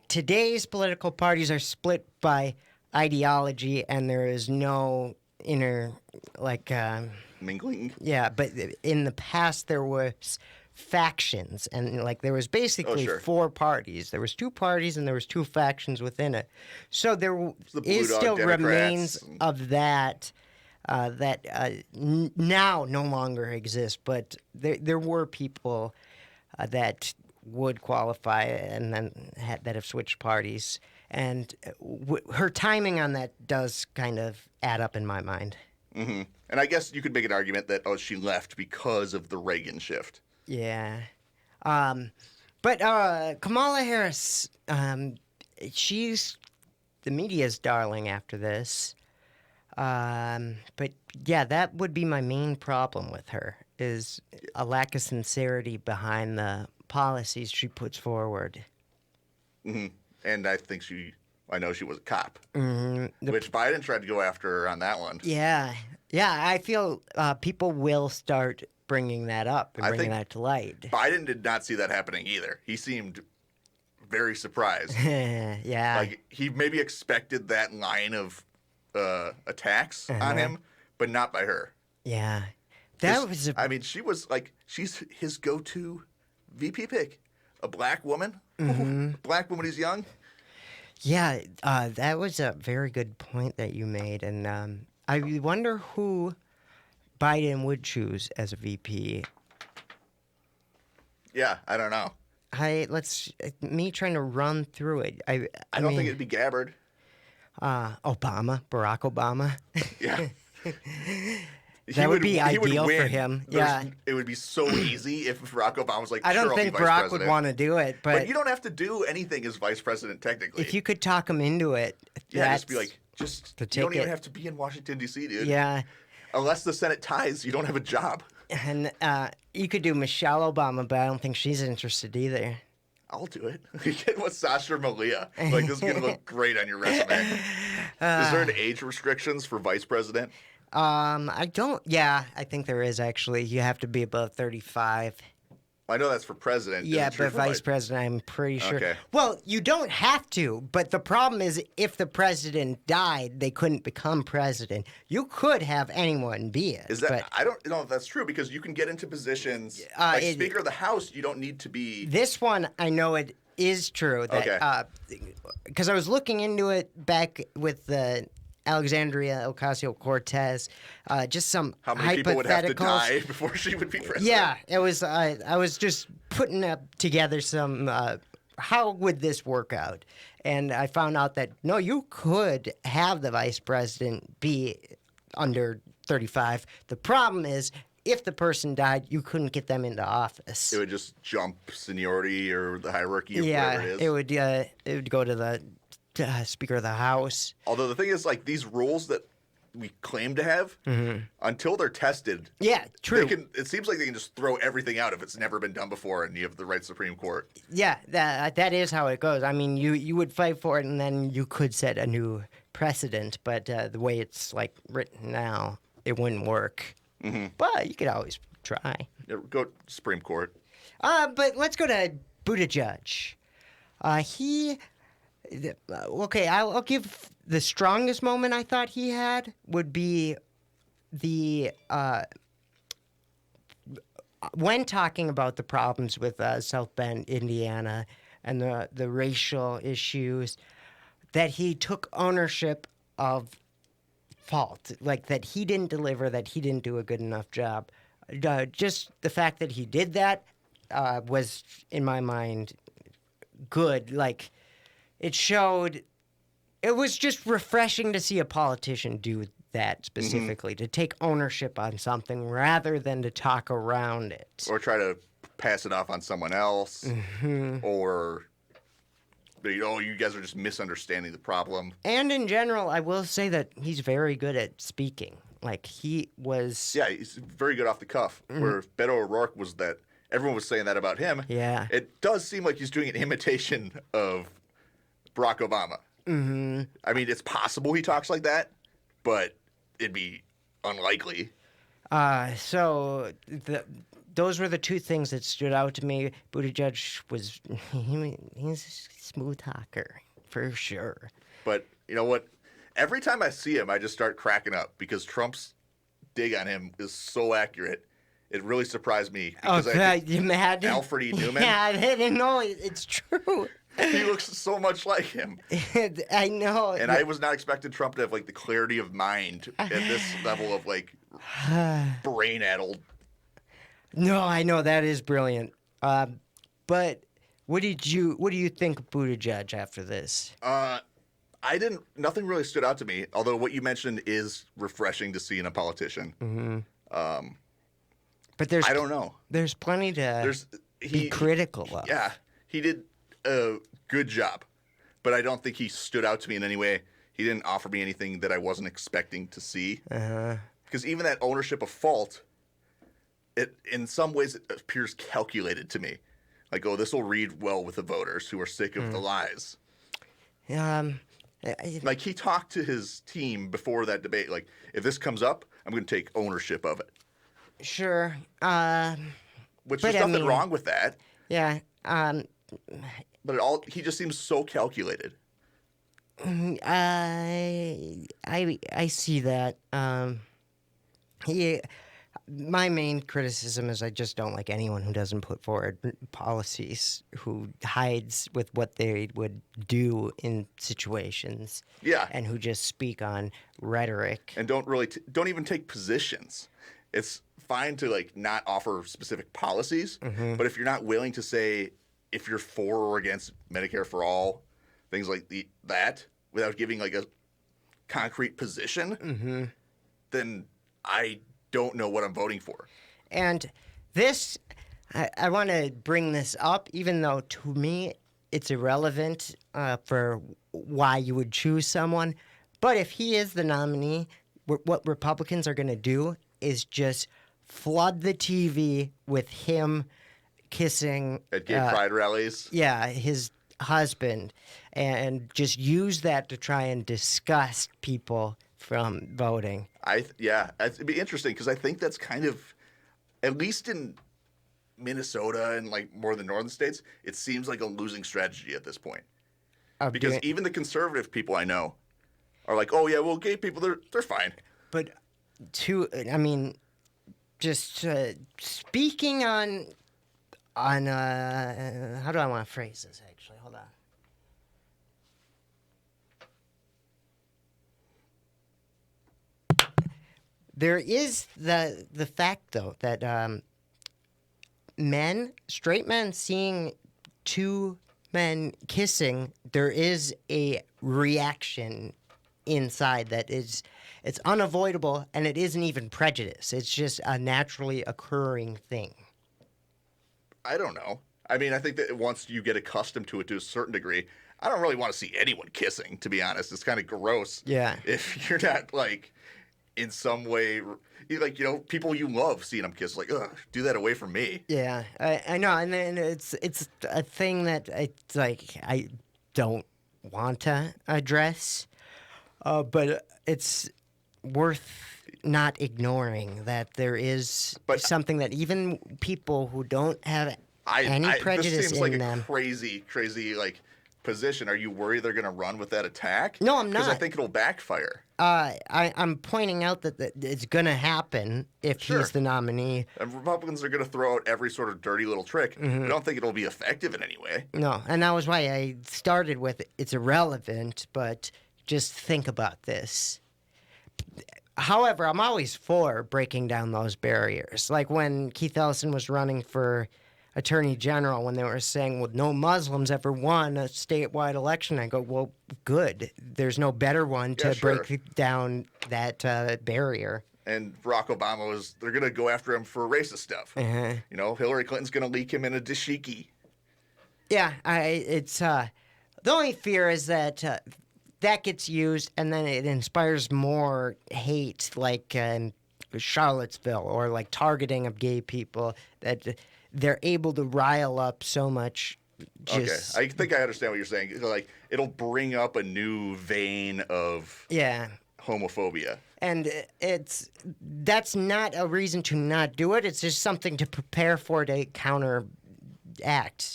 today's political parties are split by ideology, and there is no inner like Mingling. yeah. But in the past, there was factions, and like there was basically sure. 4 parties. There was 2 parties and there was 2 factions within it. So there The Blue is Dog still Democrats remains and- of that now no longer exist. But there were people that would qualify and then that have switched parties. And her timing on that does kind of add up in my mind. Mm-hmm. And I guess you could make an argument that, she left because of the Reagan shift. Yeah. But Kamala Harris, she's the media's darling after this. But yeah, that would be my main problem with her, is a lack of sincerity behind the policies she puts forward. Mm-hmm. And I know she was a cop, Mm-hmm. which Biden tried to go after her on that one. Yeah. Yeah, I feel people will start bringing that up and bringing that to light. Biden did not see that happening either. He seemed very surprised. Yeah. Like, he maybe expected that line of attacks on him, but not by her. Yeah. That was I mean, she was like, she's his go-to VP pick. A black woman. A black woman who's young. Yeah, that was a very good point that you made, and I wonder who Biden would choose as a VP. Yeah, I don't know. Me trying to run through it. I don't mean, think it'd be Gabbard. Barack Obama. Yeah. That would be he would ideal for win. him. There's- Yeah. It would be so easy if Barack Obama was like, I sure, don't I'll think be vice Barack would president. want to do it, But but you don't have to do anything as vice president, technically. if you could talk him into it, yeah, just be that's- like, just the you don't even ticket. have to be in Washington, D.C., dude. yeah. Unless the Senate ties, you don't have a job. And you could do Michelle Obama, but I don't think she's interested either. I'll do it. You get with Sasha Malia. Like, this is going to look great on your resume. Is there an age restrictions for vice president? I don't. Yeah, I think there is actually. You have to be above 35. I know that's for president. Is Yeah, it true but for vice president, I'm pretty sure. Okay. Well, you don't have to, but the problem is if the president died, they couldn't become president. You could have anyone be it. Is that? but I don't know if that's true because you can get into positions like Speaker of the House. You don't need to be. this one, I know it is true. That, because I was looking into it back with the Alexandria Ocasio-Cortez, just some How many people would have to hypotheticals. die before she would be president? Yeah, it was. I was just putting up together some. How would this work out? And I found out that no, you could have the vice president be under 35. The problem is, if the person died, you couldn't get them into office. It would just jump seniority or the hierarchy of whatever it is. It would go to the Speaker of the House. Although the thing is, like, these rules that we claim to have, until they're tested, Yeah, true. it seems like they can just throw everything out if it's never been done before and you have the right Supreme Court. Yeah, that is how it goes. I mean, you would fight for it, and then you could set a new precedent. But the way it's like written now, it wouldn't work. But you could always try. Yeah, go Supreme Court. But let's go to Buttigieg. Okay, I'll give the strongest moment I thought he had would be the when talking about the problems with South Bend, Indiana, and the racial issues, that he took ownership of fault, like that he didn't deliver, that he didn't do a good enough job. Just the fact that he did that was, in my mind, good. Like, it showed, it was just refreshing to see a politician do that specifically, to take ownership on something rather than to talk around it. Or try to pass it off on someone else. Or, you guys are just misunderstanding the problem. And in general, I will say that he's very good at speaking. Like, he was... Yeah, he's very good off the cuff. Where Beto O'Rourke was that, everyone was saying that about him. Yeah. It does seem like he's doing an imitation of Barack Obama. I mean, it's possible he talks like that, but it'd be unlikely. Those were the two things that stood out to me. Buttigieg was... he's a smooth talker, for sure. But you know what? Every time I see him, I just start cracking up because Trump's dig on him is so accurate. it really surprised me Oh, because I God, think you mad? Alfred E. Newman, Yeah, I didn't know it's true. he looks so much like him. I know. And I was not expecting Trump to have like the clarity of mind at this level of like brain addled. No, I know that is brilliant. But what do you think of Buttigieg after this? Nothing really stood out to me, although what you mentioned is refreshing to see in a politician. Mm-hmm. But I don't know. There's plenty to be critical of. Yeah, he did a good job, but I don't think he stood out to me in any way. He didn't offer me anything that I wasn't expecting to see. Because even that ownership of fault, it in some ways it appears calculated to me. Like, oh, this will read well with the voters who are sick of the lies. Like, he talked to his team before that debate. Like, if this comes up, I'm going to take ownership of it. Sure. Which there's nothing wrong with that. Yeah. But he just seems so calculated. I see that. My main criticism is I just don't like anyone who doesn't put forward policies, who hides with what they would do in situations. Yeah. And who just speak on rhetoric. And don't even take positions. It's fine to like not offer specific policies, but if you're not willing to say if you're for or against Medicare for all, things like that, without giving like a concrete position, then I don't know what I'm voting for. And this, I want to bring this up, even though to me it's irrelevant for why you would choose someone. But if he is the nominee, what Republicans are going to do is just flood the TV with him kissing at gay pride rallies. Yeah, his husband, and just use that to try and disgust people from voting. It'd be interesting because I think that's kind of, at least in Minnesota and like more of the northern states, it seems like a losing strategy at this point. Because even the conservative people I know are like, oh yeah, well, gay people, they're fine. But just speaking on how do I want to phrase this actually? Hold on. There is the fact though that straight men seeing two men kissing, there is a reaction inside that it's unavoidable, and it isn't even prejudice. It's just a naturally occurring thing. I don't know. I mean, I think that once you get accustomed to it to a certain degree, I don't really want to see anyone kissing, to be honest. It's kind of gross. Yeah. If you're not, like, in some way, like, you know, people you love seeing them kiss, like, ugh, do that away from me. Yeah, I know. And then it's a thing that it's like I don't want to address, but it's worth not ignoring that there is something that even people who don't have any prejudice this seems like in them. A crazy, like position. Are you worried they're going to run with that attack? No, I'm not. Because I think it'll backfire. I'm pointing out that it's going to happen if he's the nominee. And Republicans are going to throw out every sort of dirty little trick. I don't think it'll be effective in any way. No, and that was why I started with it's irrelevant, but just think about this. However, I'm always for breaking down those barriers. Like when Keith Ellison was running for Attorney General, when they were saying, well, no Muslims ever won a statewide election. I go, well, good. There's no better one to break down that barrier. And Barack Obama they're going to go after him for racist stuff. You know, Hillary Clinton's going to leak him in a dashiki. Yeah, the only fear is that that gets used and then it inspires more hate, like Charlottesville or like targeting of gay people, that they're able to rile up so much. Okay, I think I understand what you're saying. Like, it'll bring up a new vein of homophobia. And that's not a reason to not do it. It's just something to prepare for, to counteract,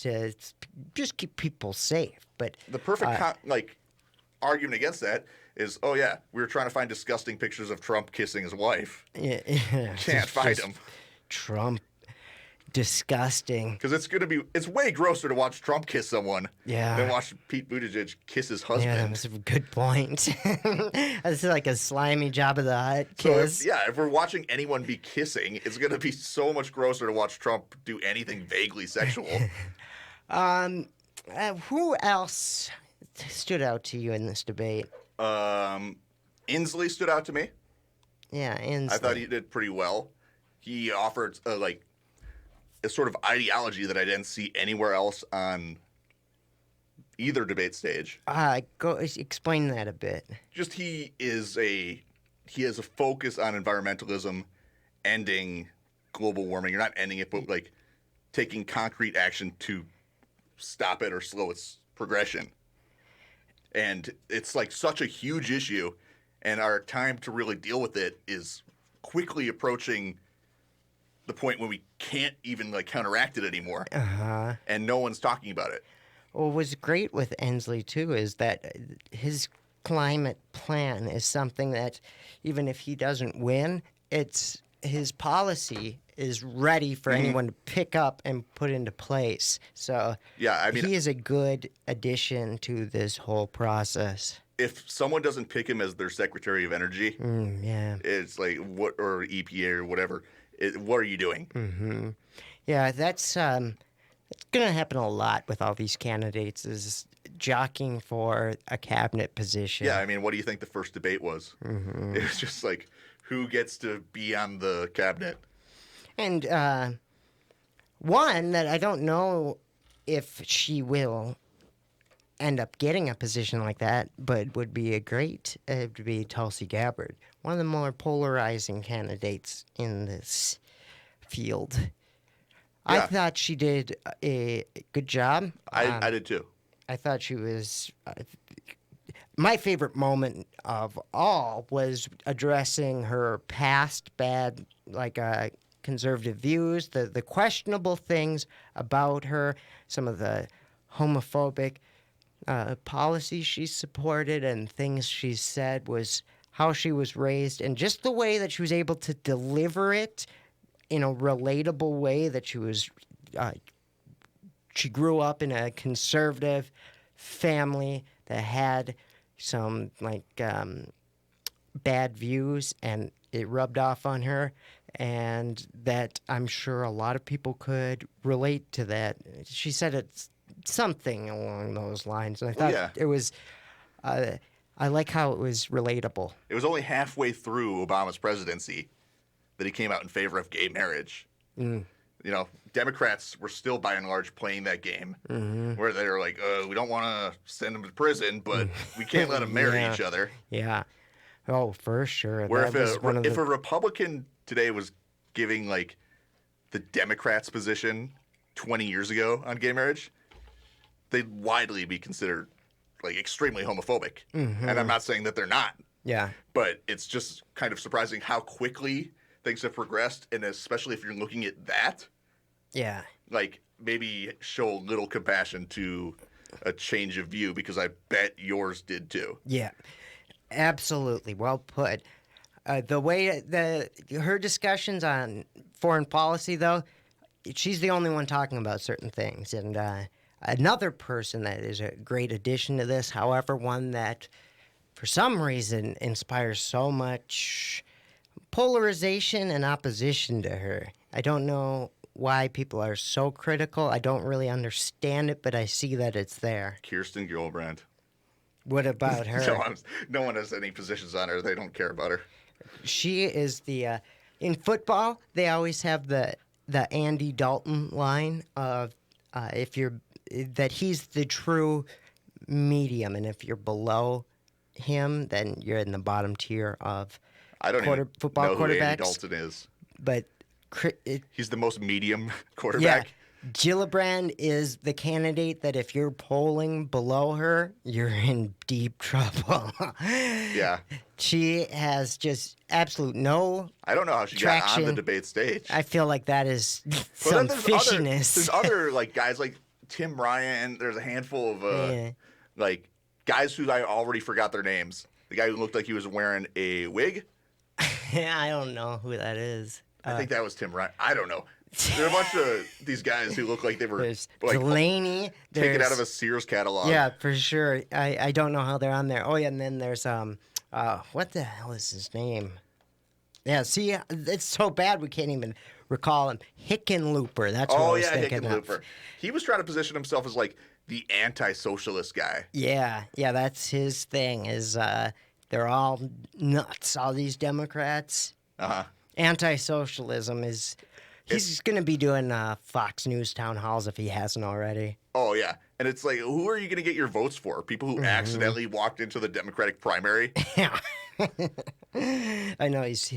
to just keep people safe. But the perfect argument against that is, oh yeah, we were trying to find disgusting pictures of Trump kissing his wife. Yeah, can't find them. Trump disgusting. Because it's way grosser to watch Trump kiss someone Yeah. than watch Pete Buttigieg kiss his Yeah, husband. that's a good point. This is like a slimy Jabba the Hutt So kiss. if we're watching anyone be kissing, it's going to be so much grosser to watch Trump do anything vaguely sexual. Who else stood out to you in this debate? Inslee stood out to me. Yeah, Inslee. I thought he did pretty well. He offered a sort of ideology that I didn't see anywhere else on either debate stage. Go explain that a bit. Just he has a focus on environmentalism, ending global warming. You're not ending it, but like taking concrete action to stop it or slow its progression. And it's like such a huge issue, and our time to really deal with it is quickly approaching the point when we can't even like counteract it anymore. And no one's talking about it. What was great with Inslee too is that his climate plan is something that even if he doesn't win, it's his policy is ready for anyone to pick up and put into place. So Yeah, I mean, he is a good addition to this whole process. if someone doesn't pick him as their Secretary of Energy, Yeah. it's like what, or EPA or whatever. What are you doing? Yeah, that's it's going to happen a lot with all these candidates is jockeying for a cabinet position. Yeah, I mean, what do you think the first debate was? It was just like, who gets to be on the cabinet? And one that I don't know if she will end up getting a position like that, but would be would be Tulsi Gabbard, one of the more polarizing candidates in this field. I Yeah. thought she did a good job. I did too. I thought she was. My favorite moment of all was addressing her past bad, conservative views, the questionable things about her, some of the homophobic policies she supported and things she said, was how she was raised, and just the way that she was able to deliver it in a relatable way, that she grew up in a conservative family that had some bad views, and it rubbed off on her, and that I'm sure a lot of people could relate to that. She said it's something along those lines, and I thought yeah. it was I like how it was relatable. It was only halfway through Obama's presidency that he came out in favor of gay marriage. You know, Democrats were still by and large playing that game where they're like, we don't want to send them to prison, but we can't let them marry Yeah. each other. Yeah. Oh, for sure. Where That was one of if the- a Republican today was giving like the Democrats' position 20 years ago on gay marriage, they'd widely be considered like extremely homophobic. And I'm not saying that they're not, Yeah. but it's just kind of surprising how quickly things have progressed, and especially if you're looking at that, Yeah. like maybe show a little compassion to a change of view, because I bet yours did too. Yeah. Absolutely. Well put. The way her discussions on foreign policy, though, she's the only one talking about certain things. And another person that is a great addition to this, however, one that for some reason inspires so much polarization and opposition to her. I don't know why people are so critical. I don't really understand it, but I see that it's there. Kirsten Gillibrand. What about her? No one has any positions on her. They don't care about her. She is the in football. They always have the Andy Dalton line of that he's the true medium, and if you're below him, then you're in the bottom tier of I don't even football know who Andy quarterbacks. Dalton is. But He's the most medium yeah, quarterback. Gillibrand is the candidate that if you're polling below her, you're in deep trouble. Yeah. She has just absolute no. I don't know how she got on Traction. the debate stage. I feel like that is But some then fishiness. there's other like guys like Tim Ryan. There's a handful of Yeah. like guys who I already forgot their names. The guy who looked like he was wearing a wig. I don't know who that is. I think that was Tim Ryan. I don't know. There are a bunch of these guys who look like they were There's like Delaney. taken out of a There's Sears catalog. yeah, for sure. I don't know how they're on there. Oh yeah, and then there's what the hell is his name? Yeah, see, it's so bad we can't even recall him. Hickenlooper. That's what I Oh was yeah, thinking of. Hickenlooper. He was trying to position himself as like the anti-socialist guy. Yeah, that's his thing. Is they're all nuts. All these Democrats. Uh-huh. Anti-socialism is. He's going to be doing Fox News town halls if he hasn't already. Oh yeah, and it's like, who are you going to get your votes for? People who accidentally walked into the Democratic primary. Yeah, I know he's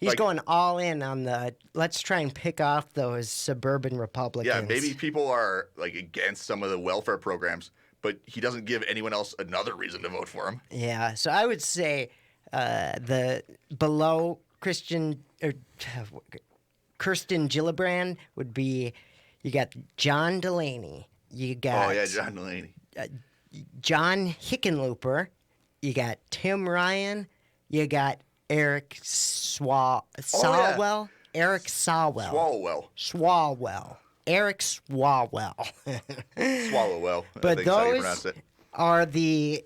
Like- going all in on the. Let's try and pick off those suburban Republicans. Yeah, maybe people are like against some of the welfare programs, but he doesn't give anyone else another reason to vote for him. Yeah, so I would say the below Kirsten Gillibrand would be. You got John Delaney. You got Oh yeah, John Delaney. John Hickenlooper. You got Tim Ryan. You got Eric Swalwell. Eric Swalwell. Swalwell. Eric Swalwell. Swallowwell. I But think is how you pronounce those it. are the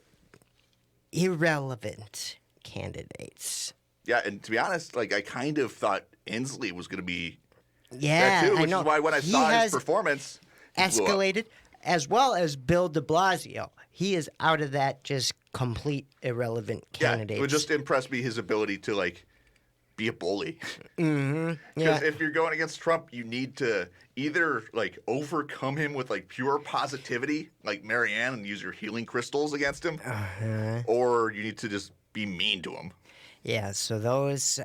irrelevant candidates. Yeah, and to be honest, like I kind of thought Inslee was going to be Yeah, that too, I which know. is why when I He saw his has performance, he blew up. escalated, as well as Bill de Blasio. He is out of that just complete irrelevant Yeah, candidate. it would just impress me his ability to like be a bully. Yeah. Because if you're going against Trump, you need to either like overcome him with like pure positivity, like Marianne, and use your healing crystals against him, or you need to just be mean to him. Yeah, so those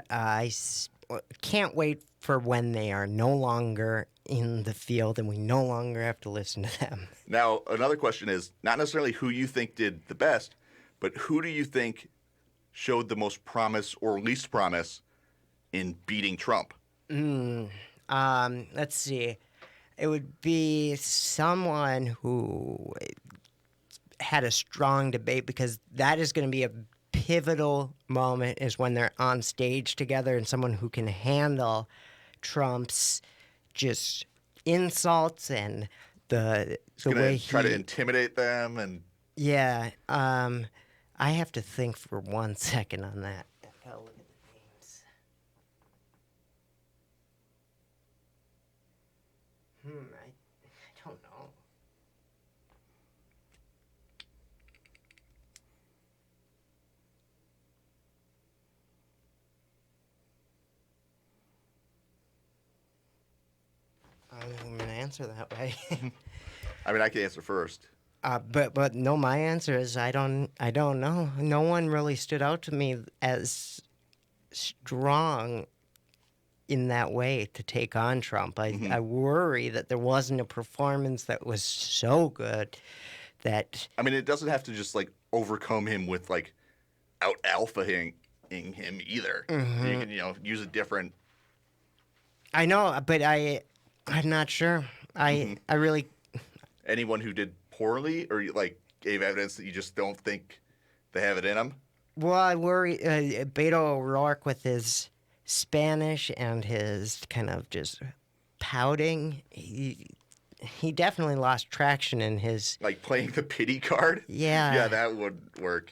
can't wait for when they are no longer in the field and we no longer have to listen to them. Now, another question is not necessarily who you think did the best, but who do you think showed the most promise or least promise in beating Trump? Let's see. It would be someone who had a strong debate because that is going to be a pivotal moment is when they're on stage together and someone who can handle Trump's just insults and the Gonna way try to he intimidate them and yeah I have to think for 1 second on that. I gotta look at the names. I don't know. I'm gonna answer that way. I mean, I can answer first. But no, my answer is I don't know. No one really stood out to me as strong in that way to take on Trump. I worry that there wasn't a performance that was so good that I mean, it doesn't have to just like overcome him with like out alphaing him either. You can, use a different. I know, but I'm not sure. I really Anyone who did poorly or like gave evidence that you just don't think they have it in them. well I worry Beto O'Rourke with his Spanish and his kind of just pouting. He definitely lost traction in his Like playing the pity card. Yeah. Yeah, that would work.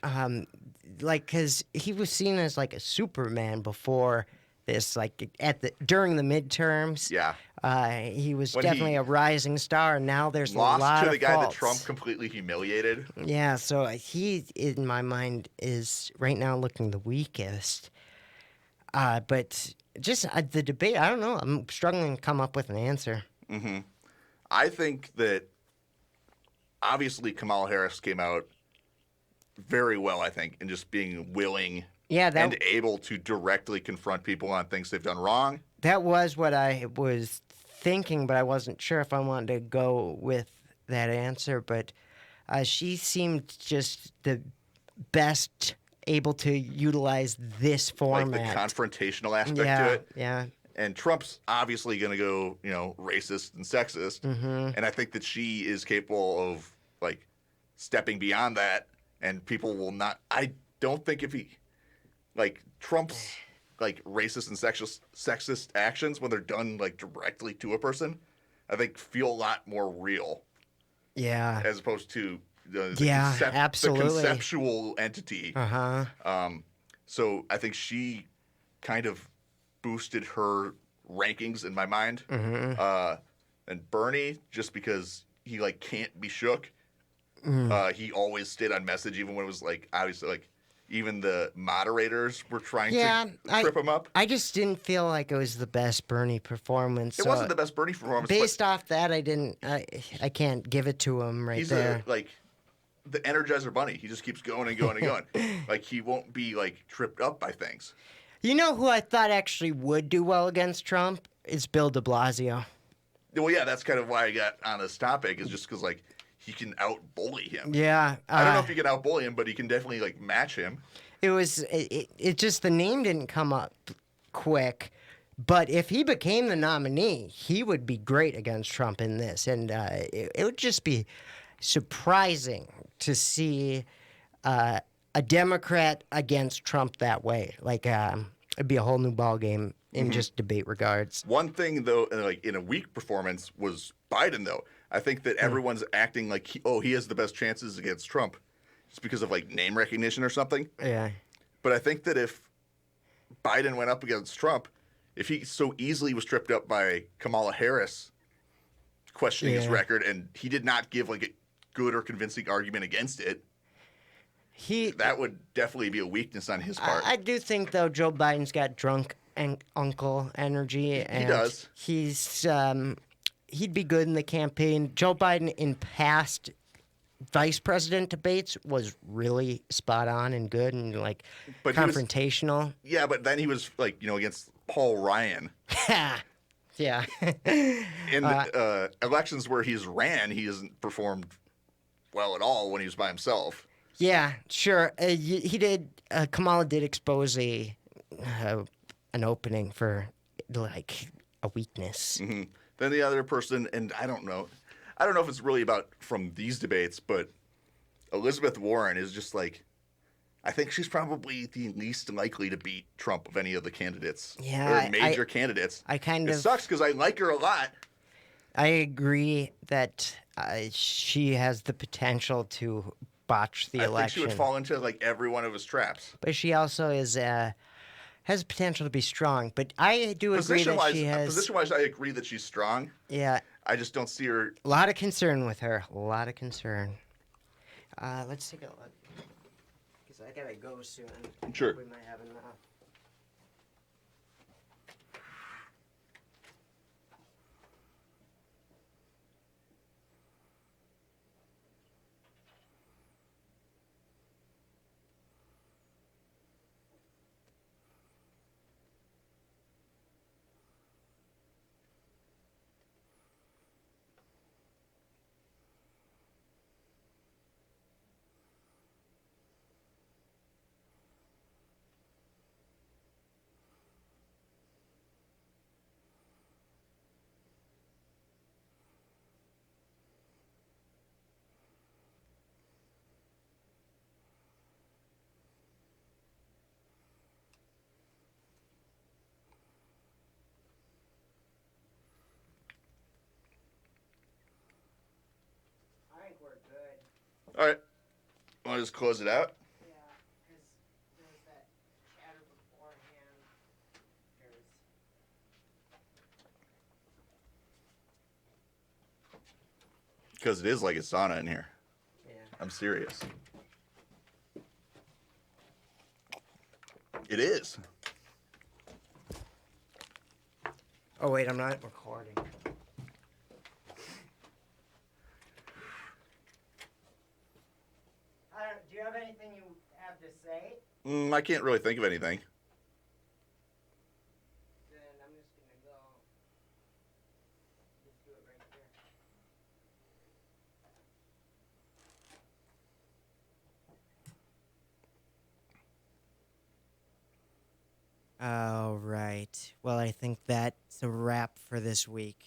like because he was seen as like a Superman before this, like during the midterms. Yeah. He was When definitely he a rising star. And now there's a lot Lost to of the guy that faults. Trump completely humiliated. Yeah, so he, in my mind, is right now looking the weakest. But just the debate, I don't know. I'm struggling to come up with an answer. I think that obviously Kamala Harris came out very well, I think, in just being willing Yeah, and able to directly confront people on things they've done wrong. that was what I was thinking, but I wasn't sure if I wanted to go with that answer. But she seemed just the best able to utilize this Like format. the confrontational aspect to yeah, it. yeah. And Trump's obviously going to go, racist and sexist. Mm-hmm. And I think that she is capable of, like, stepping beyond that. And people will not. I don't think if he. Like, Trump's. like racist and sexist actions when they're done like directly to a person, I think feel a lot more real Yeah. as opposed to the Yeah, the absolutely. conceptual entity. Uh-huh. So I think she kind of boosted her rankings in my mind. And Bernie, just because he like can't be shook, he always stayed on message, even when it was like obviously like even the moderators were trying Yeah, to trip him up. I just didn't feel like it was the best Bernie performance. It wasn't the best Bernie performance, based but off that, I can't give it to him right he's there. like the Energizer Bunny. He just keeps going and going and going. Like he won't be like tripped up by things. You know who I thought actually would do well against Trump is Bill de Blasio. Well, yeah, that's kind of why I got on this topic, is just because like he can out bully him. Yeah, I don't know if he can out bully him, but he can definitely like match him. it just the name didn't come up quick. But if he became the nominee, he would be great against Trump in this, and it would just be surprising to see a Democrat against Trump that way. Like it'd be a whole new ballgame in just debate regards. One thing though, like in a weak performance, was Biden though. I think that everyone's acting like he has the best chances against Trump, just because of like name recognition or something. Yeah. But I think that if Biden went up against Trump, if he so easily was tripped up by Kamala Harris questioning his record, and he did not give like a good or convincing argument against it, that would definitely be a weakness on his part. I do think though Joe Biden's got drunk and uncle energy. He does. He'd be good in the campaign. Joe Biden in past vice president debates was really spot on and good and like But confrontational. Yeah, but then he was like against Paul Ryan. Yeah. In elections where he's ran, he hasn't performed well at all when he was by himself. Yeah, sure. He did. Kamala did expose an opening for like a weakness. Mm-hmm. Then the other person, and I don't know if it's really about from these debates, but Elizabeth Warren is just like, I think she's probably the least likely to beat Trump of any of the candidates. Yeah, or major candidates. It sucks because I like her a lot. I agree that she has the potential to botch the election. I think she would fall into like every one of his traps. But she also has potential to be strong. But I do agree that she has. Position-wise, I agree that she's strong. Yeah. I just don't see her. A lot of concern with her. A lot of concern. Let's take a look. Because I gotta go soon. Sure. We might have enough. I think we're good. All right. Want to just close it out? Yeah, because there was that chatter beforehand. Because it is like a sauna in here. Yeah. I'm serious. It is. Oh wait, I'm not recording. Do you have anything you have to say? I can't really think of anything. Then I'm just gonna go. Just do it right there. All right. Well, I think that's a wrap for this week.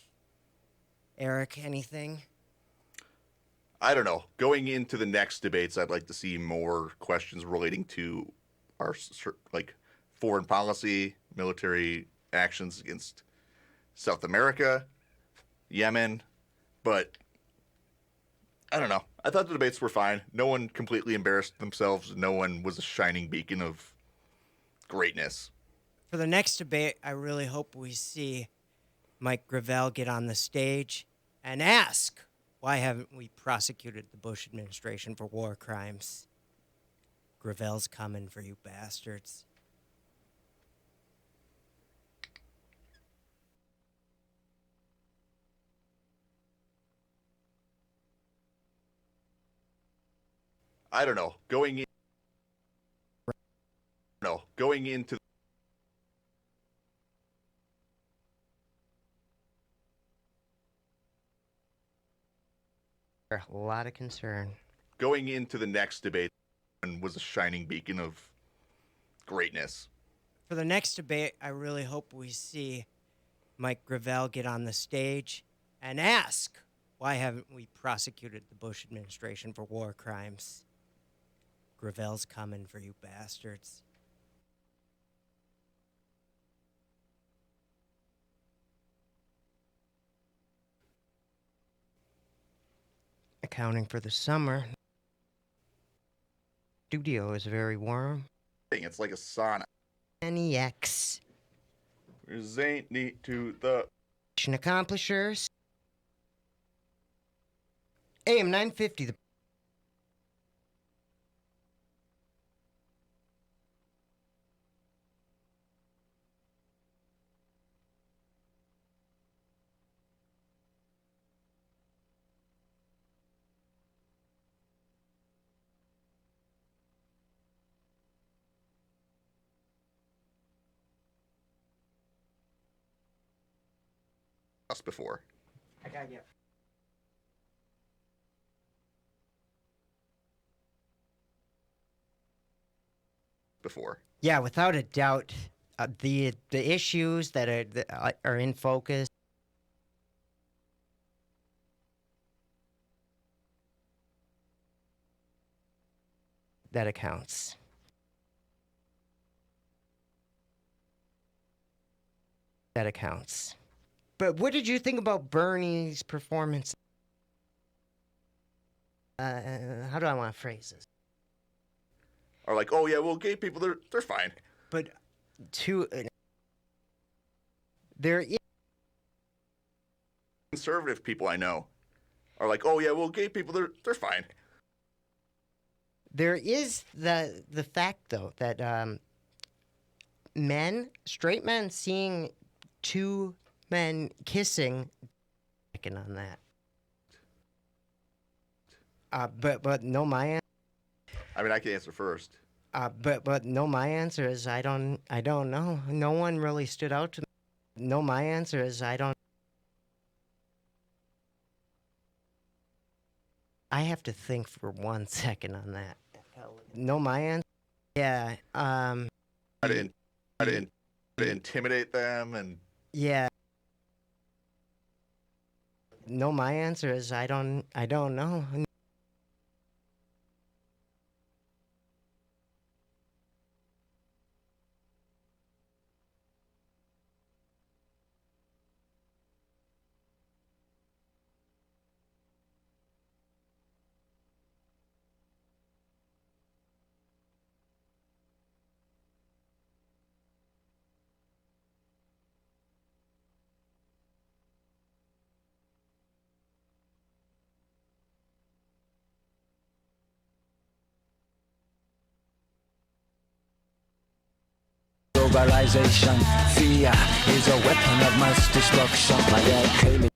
Eric, anything? I don't know. Going into the next debates, I'd like to see more questions relating to our like foreign policy, military actions against South America, Yemen, but I don't know. I thought the debates were fine. No one completely embarrassed themselves. No one was a shining beacon of greatness. For the next debate, I really hope we see Mike Gravel get on the stage and ask, why haven't we prosecuted the Bush administration for war crimes? Gravel's coming for you bastards. I don't know. Going into A lot of concern. the next debate was a shining beacon of greatness. For the next debate, I really hope we see Mike Gravel get on the stage and ask, why haven't we prosecuted the Bush administration for war crimes? Gravel's coming for you bastards. Accounting for the summer, studio is very warm. It's like a sauna. NEX. There's ain't neat to the Mission accomplishers. AM 950. The us before. I got you. Before. Yeah, without a doubt, the issues that are in focus. That accounts. That accounts. But what did you think about Bernie's performance? How do I want to phrase this? Are like, oh yeah, well, gay people, they're fine. But there is Conservative people I know are like, oh yeah, well, gay people, they're fine. There is the fact though that straight men seeing two men kissing, on that. But no, my answer. I mean, I can answer first. But no, my answer is I don't know. No one really stood out to me. No, my answer is I don't. I have to think for 1 second on that. No, my answer. Yeah. Try to intimidate them and. Yeah. No, my answer is I don't know. Globalization, fear is a weapon of mass destruction. My